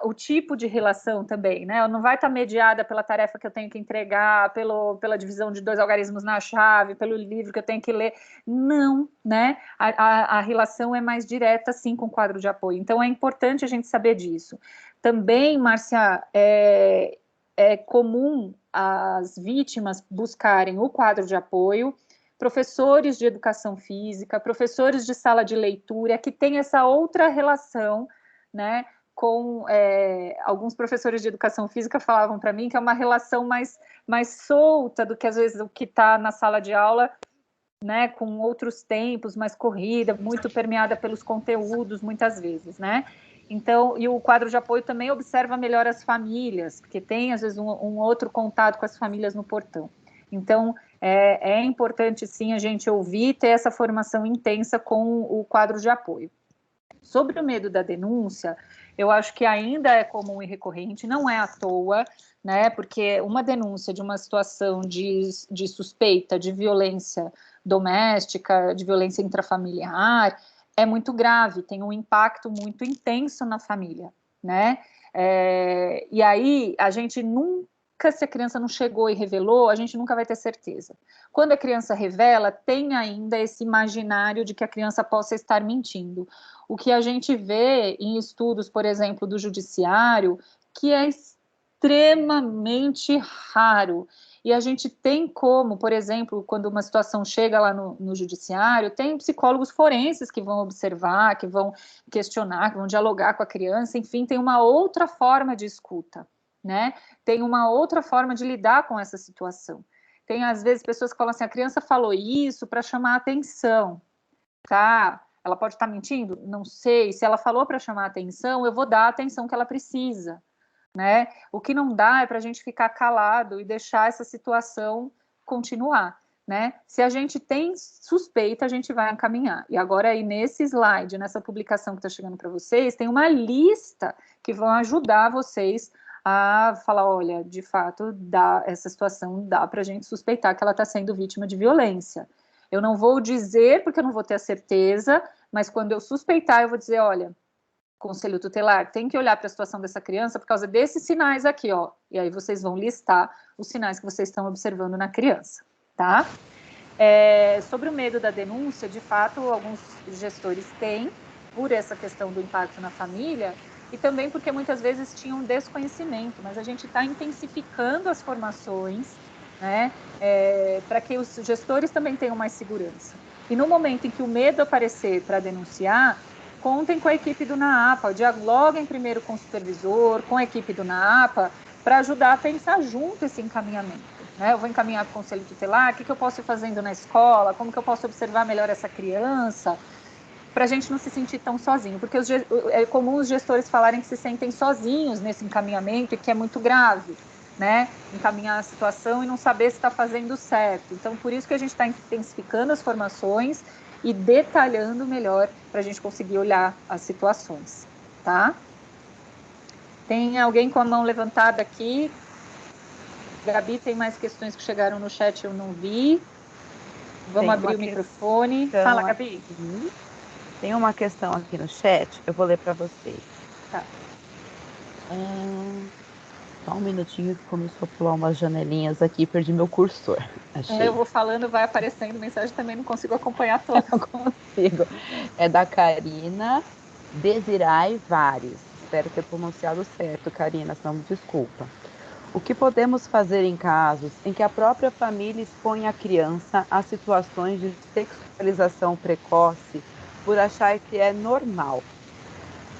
O tipo de relação também, né? Não vai estar mediada pela tarefa que eu tenho que entregar, pela divisão de 2 algarismos na chave, pelo livro que eu tenho que ler. Não, né? A relação é mais direta, sim, com o quadro de apoio. Então, é importante a gente saber disso. Também, Márcia, é comum as vítimas buscarem o quadro de apoio, professores de educação física, professores de sala de leitura, que tem essa outra relação, né, com alguns professores de educação física falavam para mim que é uma relação mais solta do que às vezes o que está na sala de aula, né, com outros tempos, mais corrida, muito permeada pelos conteúdos, muitas vezes, né? Então, e o quadro de apoio também observa melhor as famílias, porque tem às vezes um outro contato com as famílias no portão. Então, é importante, sim, a gente ouvir, ter essa formação intensa com o quadro de apoio. Sobre o medo da denúncia, eu acho que ainda é comum e recorrente, não é à toa, né, porque uma denúncia de uma situação de suspeita de violência doméstica, de violência intrafamiliar, é muito grave, tem um impacto muito intenso na família, né, e aí a gente nunca, se a criança não chegou e revelou, a gente nunca vai ter certeza. Quando a criança revela, tem ainda esse imaginário de que a criança possa estar mentindo. O que a gente vê em estudos, por exemplo, do judiciário, que é extremamente raro. E a gente tem como, por exemplo, quando uma situação chega lá no judiciário, tem psicólogos forenses que vão observar, que vão questionar, que vão dialogar com a criança, enfim, tem uma outra forma de escuta, né? Tem uma outra forma de lidar com essa situação. Tem, às vezes, pessoas que falam assim, a criança falou isso para chamar a atenção, tá? Ela pode estar mentindo? Não sei. Se ela falou para chamar a atenção, eu vou dar a atenção que ela precisa, né? O que não dá é para a gente ficar calado e deixar essa situação continuar, né? Se a gente tem suspeita, a gente vai encaminhar. E agora aí nesse slide, nessa publicação que está chegando para vocês, tem uma lista que vão ajudar vocês a falar, olha, de fato, essa situação dá para a gente suspeitar que ela está sendo vítima de violência. Eu não vou dizer, porque eu não vou ter a certeza, mas quando eu suspeitar, eu vou dizer, olha, conselho tutelar, tem que olhar para a situação dessa criança por causa desses sinais aqui, ó. E aí vocês vão listar os sinais que vocês estão observando na criança, tá? Sobre o medo da denúncia, de fato, alguns gestores têm, por essa questão do impacto na família, e também porque muitas vezes tinham desconhecimento, mas a gente está intensificando as formações, né, para que os gestores também tenham mais segurança. E no momento em que o medo aparecer para denunciar, contem com a equipe do NAAPA, dialoguem primeiro com o supervisor, com a equipe do NAAPA, para ajudar a pensar junto esse encaminhamento, né? Eu vou encaminhar para o conselho tutelar, o que eu posso ir fazendo na escola, como que eu posso observar melhor essa criança, para a gente não se sentir tão sozinho, porque é comum os gestores falarem que se sentem sozinhos nesse encaminhamento e que é muito grave, né? Encaminhar a situação e não saber se está fazendo certo. Então, por isso que a gente está intensificando as formações e detalhando melhor para a gente conseguir olhar as situações, tá? Tem alguém com a mão levantada aqui? Gabi, tem mais questões que chegaram no chat, eu não vi. Vamos abrir o microfone. Fala, Gabi. Tem uma questão aqui no chat, eu vou ler para vocês. Tá. Só um minutinho que começou a pular umas janelinhas aqui, perdi meu cursor. Achei. Eu vou falando, vai aparecendo mensagem, também não consigo acompanhar todas. Não consigo. É da Karina Desirai Vares. Espero ter pronunciado certo, Karina, senão me desculpa. O que podemos fazer em casos em que a própria família expõe a criança a situações de sexualização precoce por achar que é normal?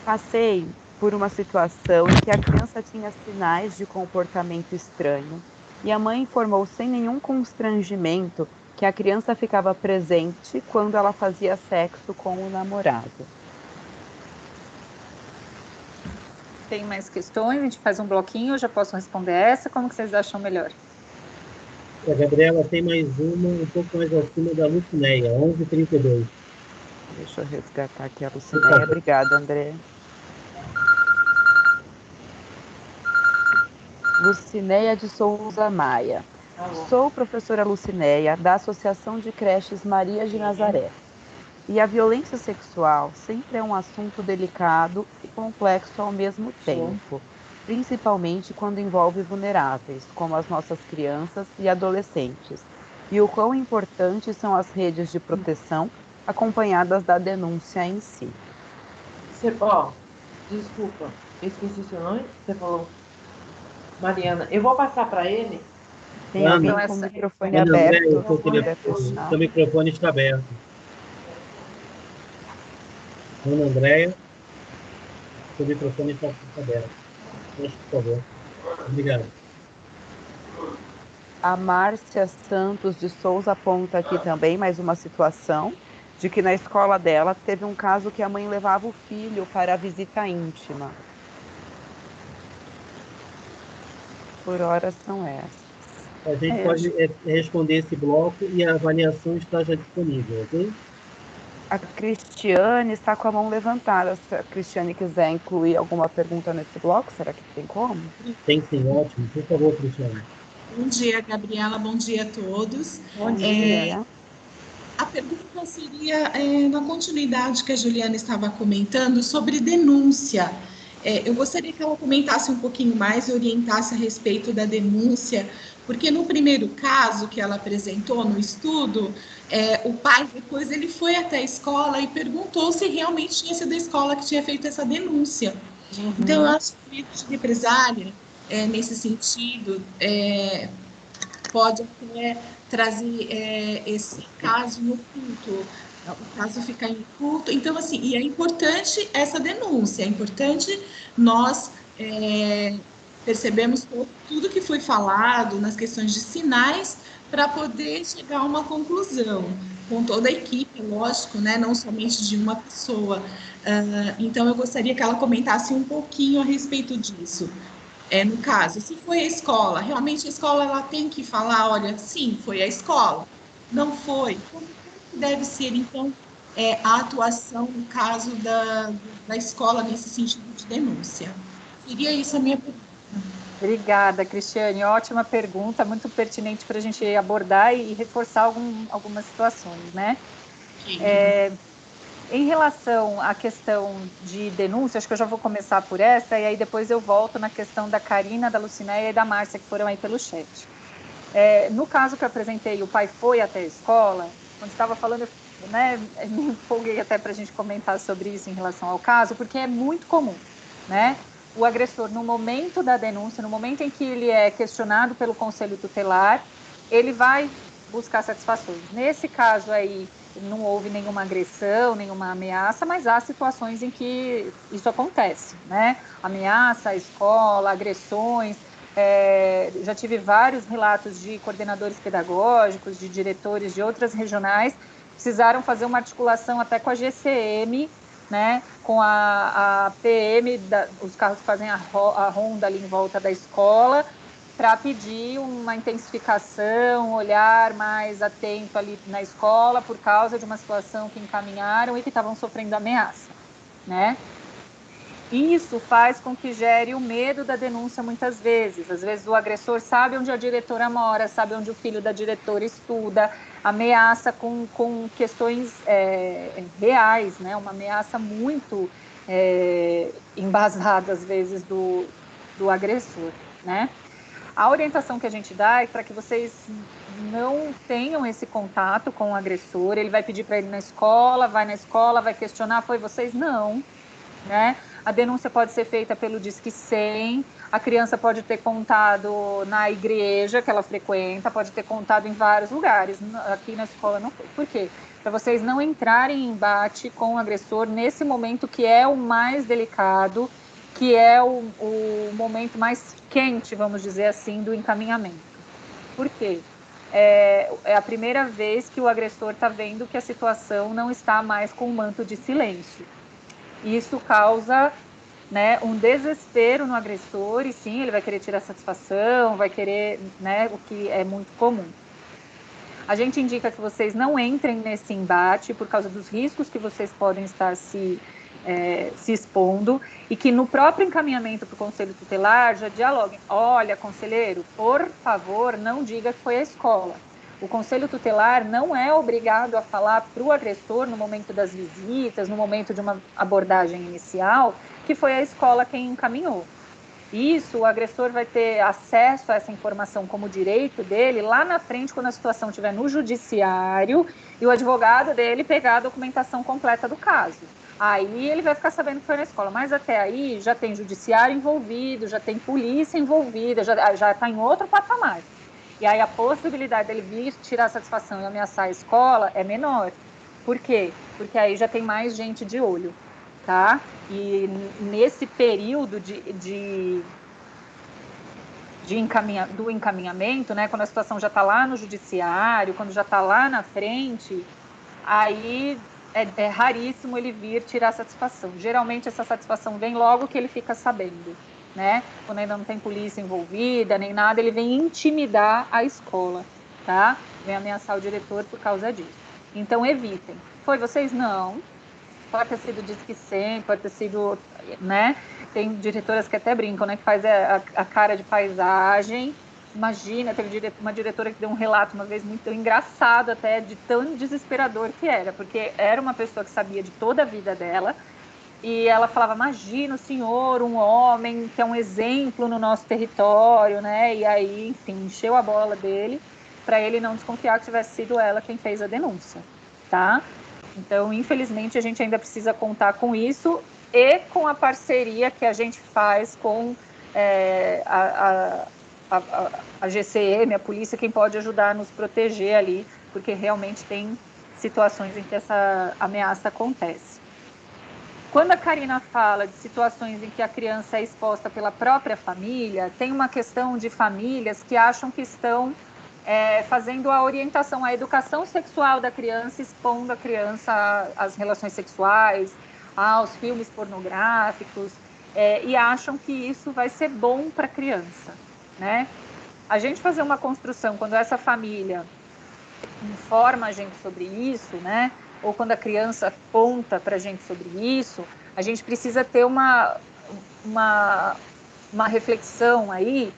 Passei por uma situação em que a criança tinha sinais de comportamento estranho e a mãe informou sem nenhum constrangimento que a criança ficava presente quando ela fazia sexo com o namorado. Tem mais questões? A gente faz um bloquinho, eu já posso responder essa? Como que vocês acham melhor? A Gabriela tem mais uma, um pouco mais acima da Lucinéia, 11h32. Deixa eu resgatar aqui a Lucinéia. Obrigada, André. Lucinéia de Souza Maia. Sou professora Lucinéia, da Associação de Creches Maria de Nazaré. E a violência sexual sempre é um assunto delicado e complexo ao mesmo tempo, principalmente quando envolve vulneráveis, como as nossas crianças e adolescentes. E o quão importantes são as redes de proteção, acompanhadas da denúncia em si. Desculpa, eu esqueci seu nome, você falou. Mariana, eu vou passar para ele. Tem alguém com o microfone aberto. Seu microfone está aberto. Ana Andréia, seu microfone está aberto. Por favor. Obrigado. A Márcia Santos de Souza aponta aqui também mais uma situação de que na escola dela teve um caso que a mãe levava o filho para a visita íntima. Por hora são essas. A gente pode responder esse bloco e a avaliação está já disponível, ok? A Cristiane está com a mão levantada. Se a Cristiane quiser incluir alguma pergunta nesse bloco, será que tem como? Tem sim, ótimo. Por favor, Cristiane. Bom dia, Gabriela. Bom dia a todos. Bom dia. A pergunta seria, na continuidade que a Juliana estava comentando, sobre denúncia. Eu gostaria que ela comentasse um pouquinho mais e orientasse a respeito da denúncia, porque no primeiro caso que ela apresentou no estudo, o pai depois ele foi até a escola e perguntou se realmente tinha sido a escola que tinha feito essa denúncia. Uhum. Então, eu acho que o direito de represália, nesse sentido, pode até trazer esse caso no culto, o caso ficar em culto. Então, assim, e é importante essa denúncia, é importante nós percebemos tudo que foi falado nas questões de sinais para poder chegar a uma conclusão, com toda a equipe, lógico, né, não somente de uma pessoa. Então, eu gostaria que ela comentasse um pouquinho a respeito disso. No caso, se foi a escola, realmente a escola ela tem que falar, olha, sim, foi a escola, não foi. Como deve ser, então, a atuação no caso da escola nesse sentido de denúncia? Seria isso a minha pergunta. Obrigada, Cristiane. Ótima pergunta, muito pertinente para a gente abordar e reforçar algumas situações, né? Em relação à questão de denúncia, acho que eu já vou começar por essa, e aí depois eu volto na questão da Karina, da Lucinéia e da Márcia, que foram aí pelo chat. No caso que eu apresentei, o pai foi até a escola, quando estava falando, né, me empolguei até para a gente comentar sobre isso em relação ao caso, porque é muito comum, né? O agressor, no momento da denúncia, no momento em que ele é questionado pelo conselho tutelar, ele vai buscar satisfações. Nesse caso aí, não houve nenhuma agressão, nenhuma ameaça, mas há situações em que isso acontece, né? Ameaça à escola, agressões. Já tive vários relatos de coordenadores pedagógicos, de diretores de outras regionais, precisaram fazer uma articulação até com a GCM, né, com a PM, os carros que fazem a ronda ali em volta da escola, para pedir uma intensificação, um olhar mais atento ali na escola, por causa de uma situação que encaminharam e que estavam sofrendo ameaça, né? Isso faz com que gere o medo da denúncia muitas vezes. Às vezes o agressor sabe onde a diretora mora, sabe onde o filho da diretora estuda, ameaça com questões reais, né? Uma ameaça muito embasada, às vezes, do agressor, né? A orientação que a gente dá é para que vocês não tenham esse contato com o agressor. Ele vai pedir para ir na escola, vai questionar, foi vocês? Não, né? A denúncia pode ser feita pelo Disque 100, a criança pode ter contado na igreja que ela frequenta, pode ter contado em vários lugares, aqui na escola não foi. Por quê? Para vocês não entrarem em embate com o agressor nesse momento que é o mais delicado, que é o momento mais quente, vamos dizer assim, do encaminhamento. Por quê? É a primeira vez que o agressor está vendo que a situação não está mais com um manto de silêncio. Isso causa, né, um desespero no agressor, e sim, ele vai querer tirar satisfação, vai querer, né, o que é muito comum. A gente indica que vocês não entrem nesse embate por causa dos riscos que vocês podem estar se expondo, e que no próprio encaminhamento para o Conselho Tutelar já dialoguem. Olha, conselheiro, por favor, não diga que foi a escola. O Conselho Tutelar não é obrigado a falar para o agressor no momento das visitas, no momento de uma abordagem inicial, que foi a escola quem encaminhou. Isso, o agressor vai ter acesso a essa informação como direito dele lá na frente, quando a situação estiver no judiciário e o advogado dele pegar a documentação completa do caso. Aí ele vai ficar sabendo que foi na escola, mas até aí já tem judiciário envolvido, já tem polícia envolvida, já está em outro patamar. E aí a possibilidade dele vir tirar satisfação e ameaçar a escola é menor. Por quê? Porque aí já tem mais gente de olho, tá? E nesse período do encaminhamento, né, quando a situação já está lá no judiciário, quando já está lá na frente, aí é raríssimo ele vir tirar satisfação. Geralmente essa satisfação vem logo que ele fica sabendo, né? Quando ainda não tem polícia envolvida, nem nada, ele vem intimidar a escola, tá? Vem ameaçar o diretor por causa disso. Então, evitem. Foi vocês? Não. Pode ter sido Disque 100, pode ter sido, né? Tem diretoras que até brincam, né? Que faz a cara de paisagem. Imagina, teve uma diretora que deu um relato uma vez muito engraçado até, de tão desesperador que era, porque era uma pessoa que sabia de toda a vida dela, e ela falava, imagina o senhor, um homem que é um exemplo no nosso território, né? E aí, enfim, encheu a bola dele para ele não desconfiar que tivesse sido ela quem fez a denúncia, tá? Então, infelizmente, a gente ainda precisa contar com isso e com a parceria que a gente faz com a GCM, a polícia, quem pode ajudar a nos proteger ali, porque realmente tem situações em que essa ameaça acontece. Quando a Karina fala de situações em que a criança é exposta pela própria família, tem uma questão de famílias que acham que estão fazendo a orientação, a educação sexual da criança, expondo a criança às relações sexuais, aos filmes pornográficos, e acham que isso vai ser bom para a criança, né? A gente fazer uma construção, quando essa família informa a gente sobre isso, né? Ou quando a criança conta para a gente sobre isso, a gente precisa ter uma reflexão aí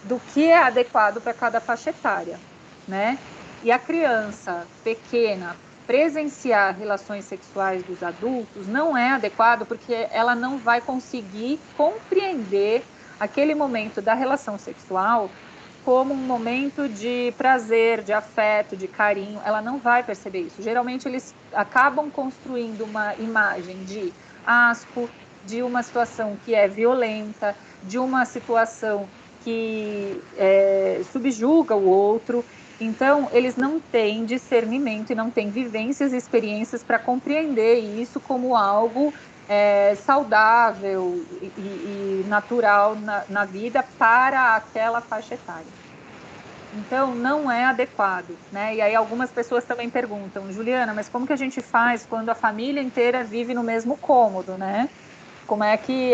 do que é adequado para cada faixa etária, né? E a criança pequena presenciar relações sexuais dos adultos não é adequado, porque ela não vai conseguir compreender aquele momento da relação sexual como um momento de prazer, de afeto, de carinho. Ela não vai perceber isso. Geralmente eles acabam construindo uma imagem de asco, de uma situação que é violenta, de uma situação que subjuga o outro. Então, eles não têm discernimento e não têm vivências e experiências para compreender isso como algo saudável e natural na vida para aquela faixa etária. Então, não é adequado, né? E aí algumas pessoas também perguntam, Juliana, mas como que a gente faz quando a família inteira vive no mesmo cômodo, né? Como é que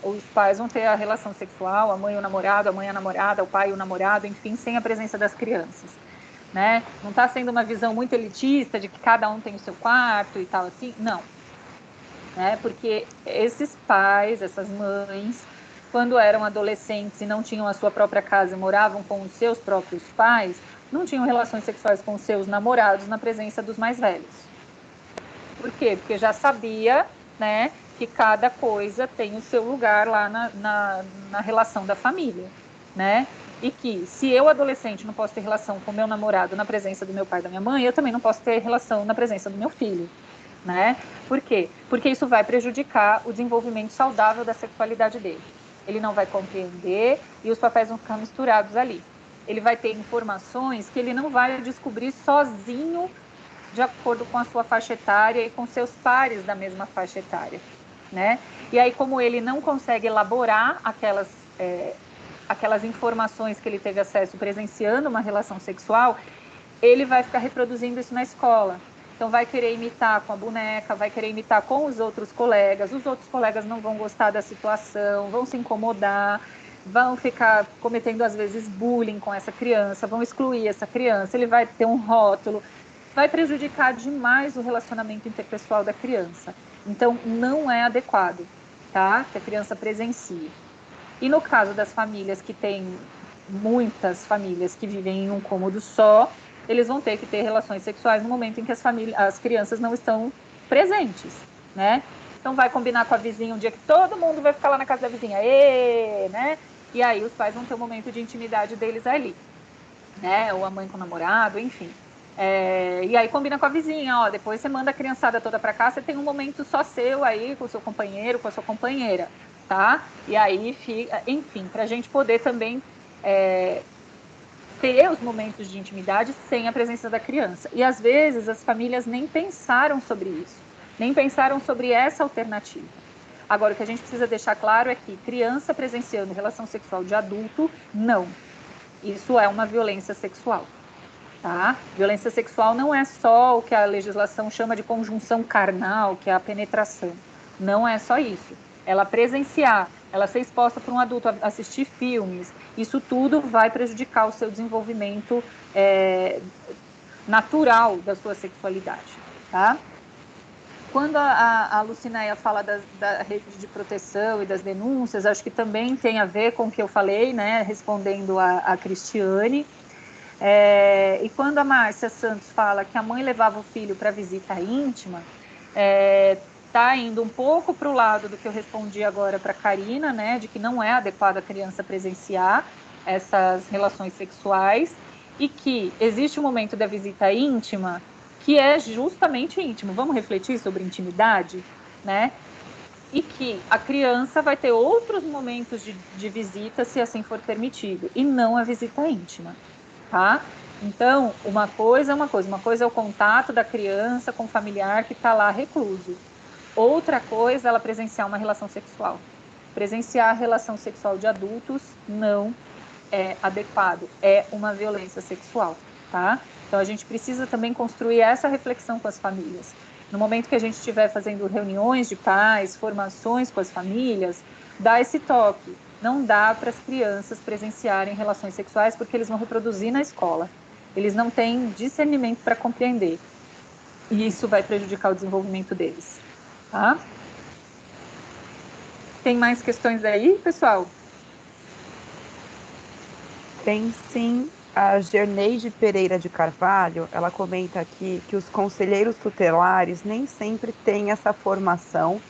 os pais vão ter a relação sexual, a mãe e o namorado, a mãe e a namorada, o pai e o namorado, enfim, sem a presença das crianças, né? Não está sendo uma visão muito elitista de que cada um tem o seu quarto e tal assim? Não. né? Porque esses pais, essas mães, quando eram adolescentes e não tinham a sua própria casa e moravam com os seus próprios pais, não tinham relações sexuais com os seus namorados na presença dos mais velhos. Por quê? Porque já sabia, né, que cada coisa tem o seu lugar lá na relação da família, né? E que se eu, adolescente, não posso ter relação com meu namorado na presença do meu pai e da minha mãe, eu também não posso ter relação na presença do meu filho, né? Por quê? Porque isso vai prejudicar o desenvolvimento saudável da sexualidade dele. Ele não vai compreender e os papéis vão ficar misturados ali. Ele vai ter informações que ele não vai descobrir sozinho de acordo com a sua faixa etária e com seus pares da mesma faixa etária, né? E aí, como ele não consegue elaborar aquelas informações que ele teve acesso presenciando uma relação sexual, ele vai ficar reproduzindo isso na escola. Então, vai querer imitar com a boneca, vai querer imitar com os outros colegas não vão gostar da situação, vão se incomodar, vão ficar cometendo, às vezes, bullying com essa criança, vão excluir essa criança, ele vai ter um rótulo, vai prejudicar demais o relacionamento interpessoal da criança. Então, não é adequado, tá? Que a criança presencie. E no caso das famílias que têm muitas famílias que vivem em um cômodo só, eles vão ter que ter relações sexuais no momento em que as crianças não estão presentes, né? Então, vai combinar com a vizinha um dia que todo mundo vai ficar lá na casa da vizinha, né? E aí os pais vão ter um momento de intimidade deles ali, né? Ou a mãe com o namorado, enfim. E aí combina com a vizinha, ó, depois você manda a criançada toda para cá, você tem um momento só seu aí, com o seu companheiro, com a sua companheira, tá? E aí fica, enfim, para a gente poder também ter os momentos de intimidade sem a presença da criança. E às vezes as famílias nem pensaram sobre isso, nem pensaram sobre essa alternativa. Agora, o que a gente precisa deixar claro é que criança presenciando relação sexual de adulto, não. Isso é uma violência sexual. Tá? Violência sexual não é só o que a legislação chama de conjunção carnal, que é a penetração. Não é só isso. Ela presenciar, ela ser exposta para um adulto, assistir filmes, isso tudo vai prejudicar o seu desenvolvimento natural da sua sexualidade. Tá? Quando a Lucinéia fala da rede de proteção e das denúncias, acho que também tem a ver com o que eu falei, né, respondendo a Cristiane. E quando a Márcia Santos fala que a mãe levava o filho para visita íntima, está indo um pouco para o lado do que eu respondi agora para a Karina, né, de que não é adequado a criança presenciar essas relações sexuais e que existe um momento da visita íntima que é justamente íntimo. Vamos refletir sobre intimidade, né? E que a criança vai ter outros momentos de visita, se assim for permitido, e não a visita íntima. Tá? Então, uma coisa é o contato da criança com o familiar que está lá recluso. Outra coisa é ela presenciar uma relação sexual. Presenciar a relação sexual de adultos não é adequado, é uma violência sexual, tá? Então, a gente precisa também construir essa reflexão com as famílias. No momento que a gente estiver fazendo reuniões de pais, formações com as famílias, dá esse toque. Não dá para as crianças presenciarem relações sexuais porque eles vão reproduzir na escola. Eles não têm discernimento para compreender. E isso vai prejudicar o desenvolvimento deles. Tá? Tem mais questões aí, pessoal? Tem sim. A Gerneide Pereira de Carvalho, ela comenta aqui que os conselheiros tutelares nem sempre têm essa formação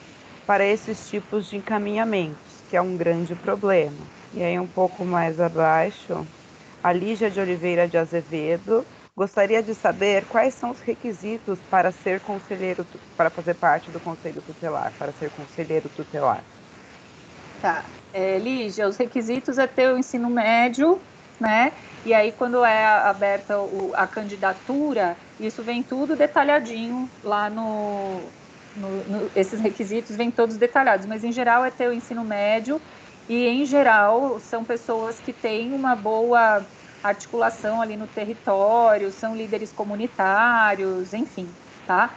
para esses tipos de encaminhamentos, que é um grande problema. E aí, um pouco mais abaixo, a Lígia de Oliveira de Azevedo gostaria de saber quais são os requisitos para ser conselheiro, para fazer parte do conselho tutelar, para ser conselheiro tutelar. Tá. Lígia, os requisitos é ter o ensino médio, né? E aí, quando é aberta a candidatura, isso vem tudo detalhadinho lá esses requisitos vêm todos detalhados, mas em geral é ter o ensino médio e em geral são pessoas que têm uma boa articulação ali no território, são líderes comunitários, enfim, tá?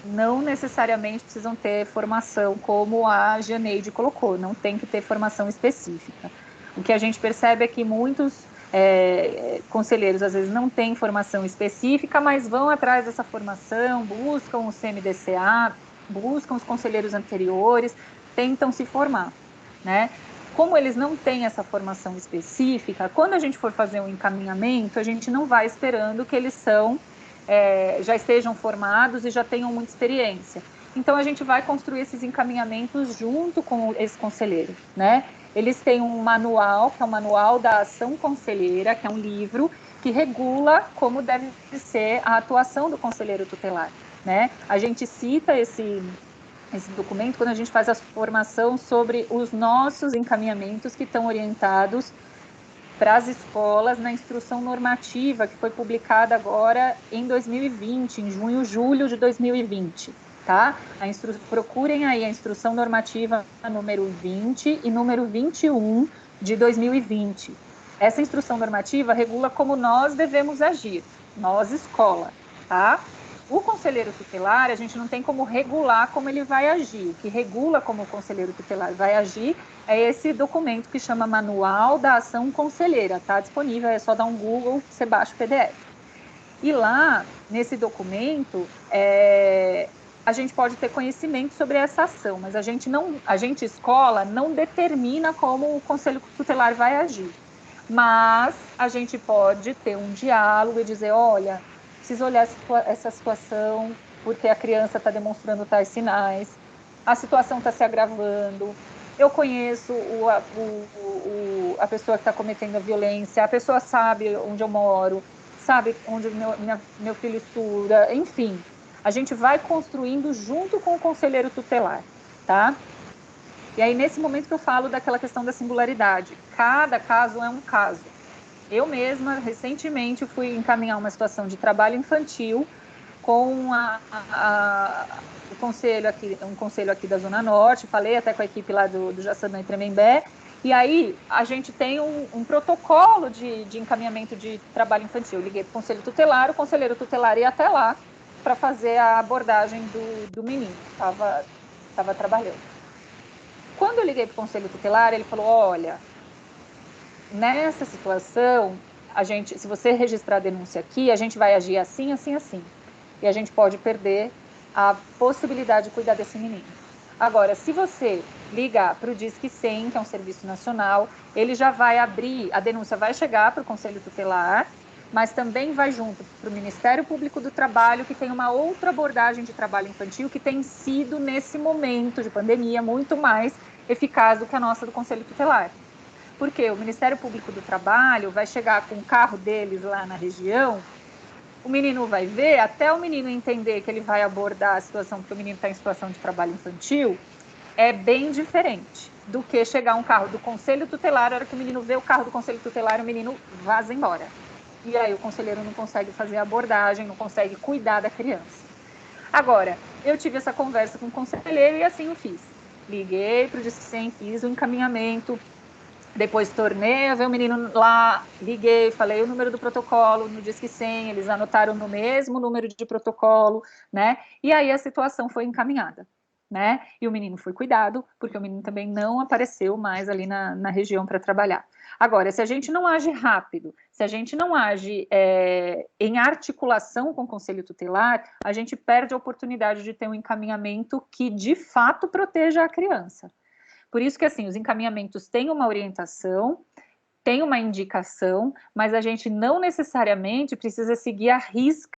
Não necessariamente precisam ter formação como a Janeide colocou, não tem que ter formação específica. O que a gente percebe é que muitos conselheiros às vezes não têm formação específica, mas vão atrás dessa formação, buscam o CMDCA, buscam os conselheiros anteriores, tentam se formar, né? Como eles não têm essa formação específica, quando a gente for fazer um encaminhamento, a gente não vai esperando que eles já estejam formados e já tenham muita experiência. Então, a gente vai construir esses encaminhamentos junto com esse conselheiro, né? Eles têm um manual, que é o Manual da Ação Conselheira, que é um livro que regula como deve ser a atuação do conselheiro tutelar, né? A gente cita esse documento quando a gente faz a formação sobre os nossos encaminhamentos que estão orientados para as escolas na instrução normativa, que foi publicada agora em 2020, em junho, julho de 2020, tá? Procurem aí a instrução normativa número 20 e número 21 de 2020. Essa instrução normativa regula como nós devemos agir, nós, escola, tá? O conselheiro tutelar, a gente não tem como regular como ele vai agir. O que regula como o conselheiro tutelar vai agir é esse documento que chama Manual da Ação Conselheira. Está disponível, é só dar um Google, você baixa o PDF. E lá, nesse documento, a gente pode ter conhecimento sobre essa ação, mas a gente, escola, não determina como o conselho tutelar vai agir. Mas a gente pode ter um diálogo e dizer, olha, preciso olhar essa situação, porque a criança está demonstrando tais sinais, a situação está se agravando, eu conheço a pessoa que está cometendo a violência, a pessoa sabe onde eu moro, sabe onde meu filho estuda, enfim. A gente vai construindo junto com o conselheiro tutelar, tá? E aí, nesse momento que eu falo daquela questão da singularidade, cada caso é um caso. Eu mesma, recentemente, fui encaminhar uma situação de trabalho infantil com um conselho aqui da Zona Norte, falei até com a equipe lá do Jaçanã e Tremembé, e aí a gente tem um protocolo de encaminhamento de trabalho infantil. Eu liguei para o conselho tutelar, o conselheiro tutelar ia até lá para fazer a abordagem do menino que estava trabalhando. Quando eu liguei para o conselho tutelar, ele falou, olha, nessa situação, se você registrar a denúncia aqui, a gente vai agir assim, assim, assim. E a gente pode perder a possibilidade de cuidar desse menino. Agora, se você ligar para o Disque 100, que é um serviço nacional, ele já vai abrir, a denúncia vai chegar para o Conselho Tutelar, mas também vai junto para o Ministério Público do Trabalho, que tem uma outra abordagem de trabalho infantil que tem sido, nesse momento de pandemia, muito mais eficaz do que a nossa do Conselho Tutelar. Porque o Ministério Público do Trabalho vai chegar com o carro deles lá na região, o menino vai ver, até o menino entender que ele vai abordar a situação, porque o menino está em situação de trabalho infantil, é bem diferente do que chegar um carro do Conselho Tutelar, a hora que o menino vê o carro do Conselho Tutelar, o menino vaza embora. E aí o conselheiro não consegue fazer a abordagem, não consegue cuidar da criança. Agora, eu tive essa conversa com o conselheiro e assim eu fiz. Liguei para o Disque 100, fiz o encaminhamento, depois tornei a ver o menino lá, liguei, falei o número do protocolo no Disque 100, eles anotaram no mesmo número de protocolo, né? E aí a situação foi encaminhada, né? E o menino foi cuidado, porque o menino também não apareceu mais ali na região para trabalhar. Agora, se a gente não age rápido, se a gente não age em articulação com o Conselho Tutelar, a gente perde a oportunidade de ter um encaminhamento que, de fato, proteja a criança. Por isso que, assim, os encaminhamentos têm uma orientação, tem uma indicação, mas a gente não necessariamente precisa seguir à risca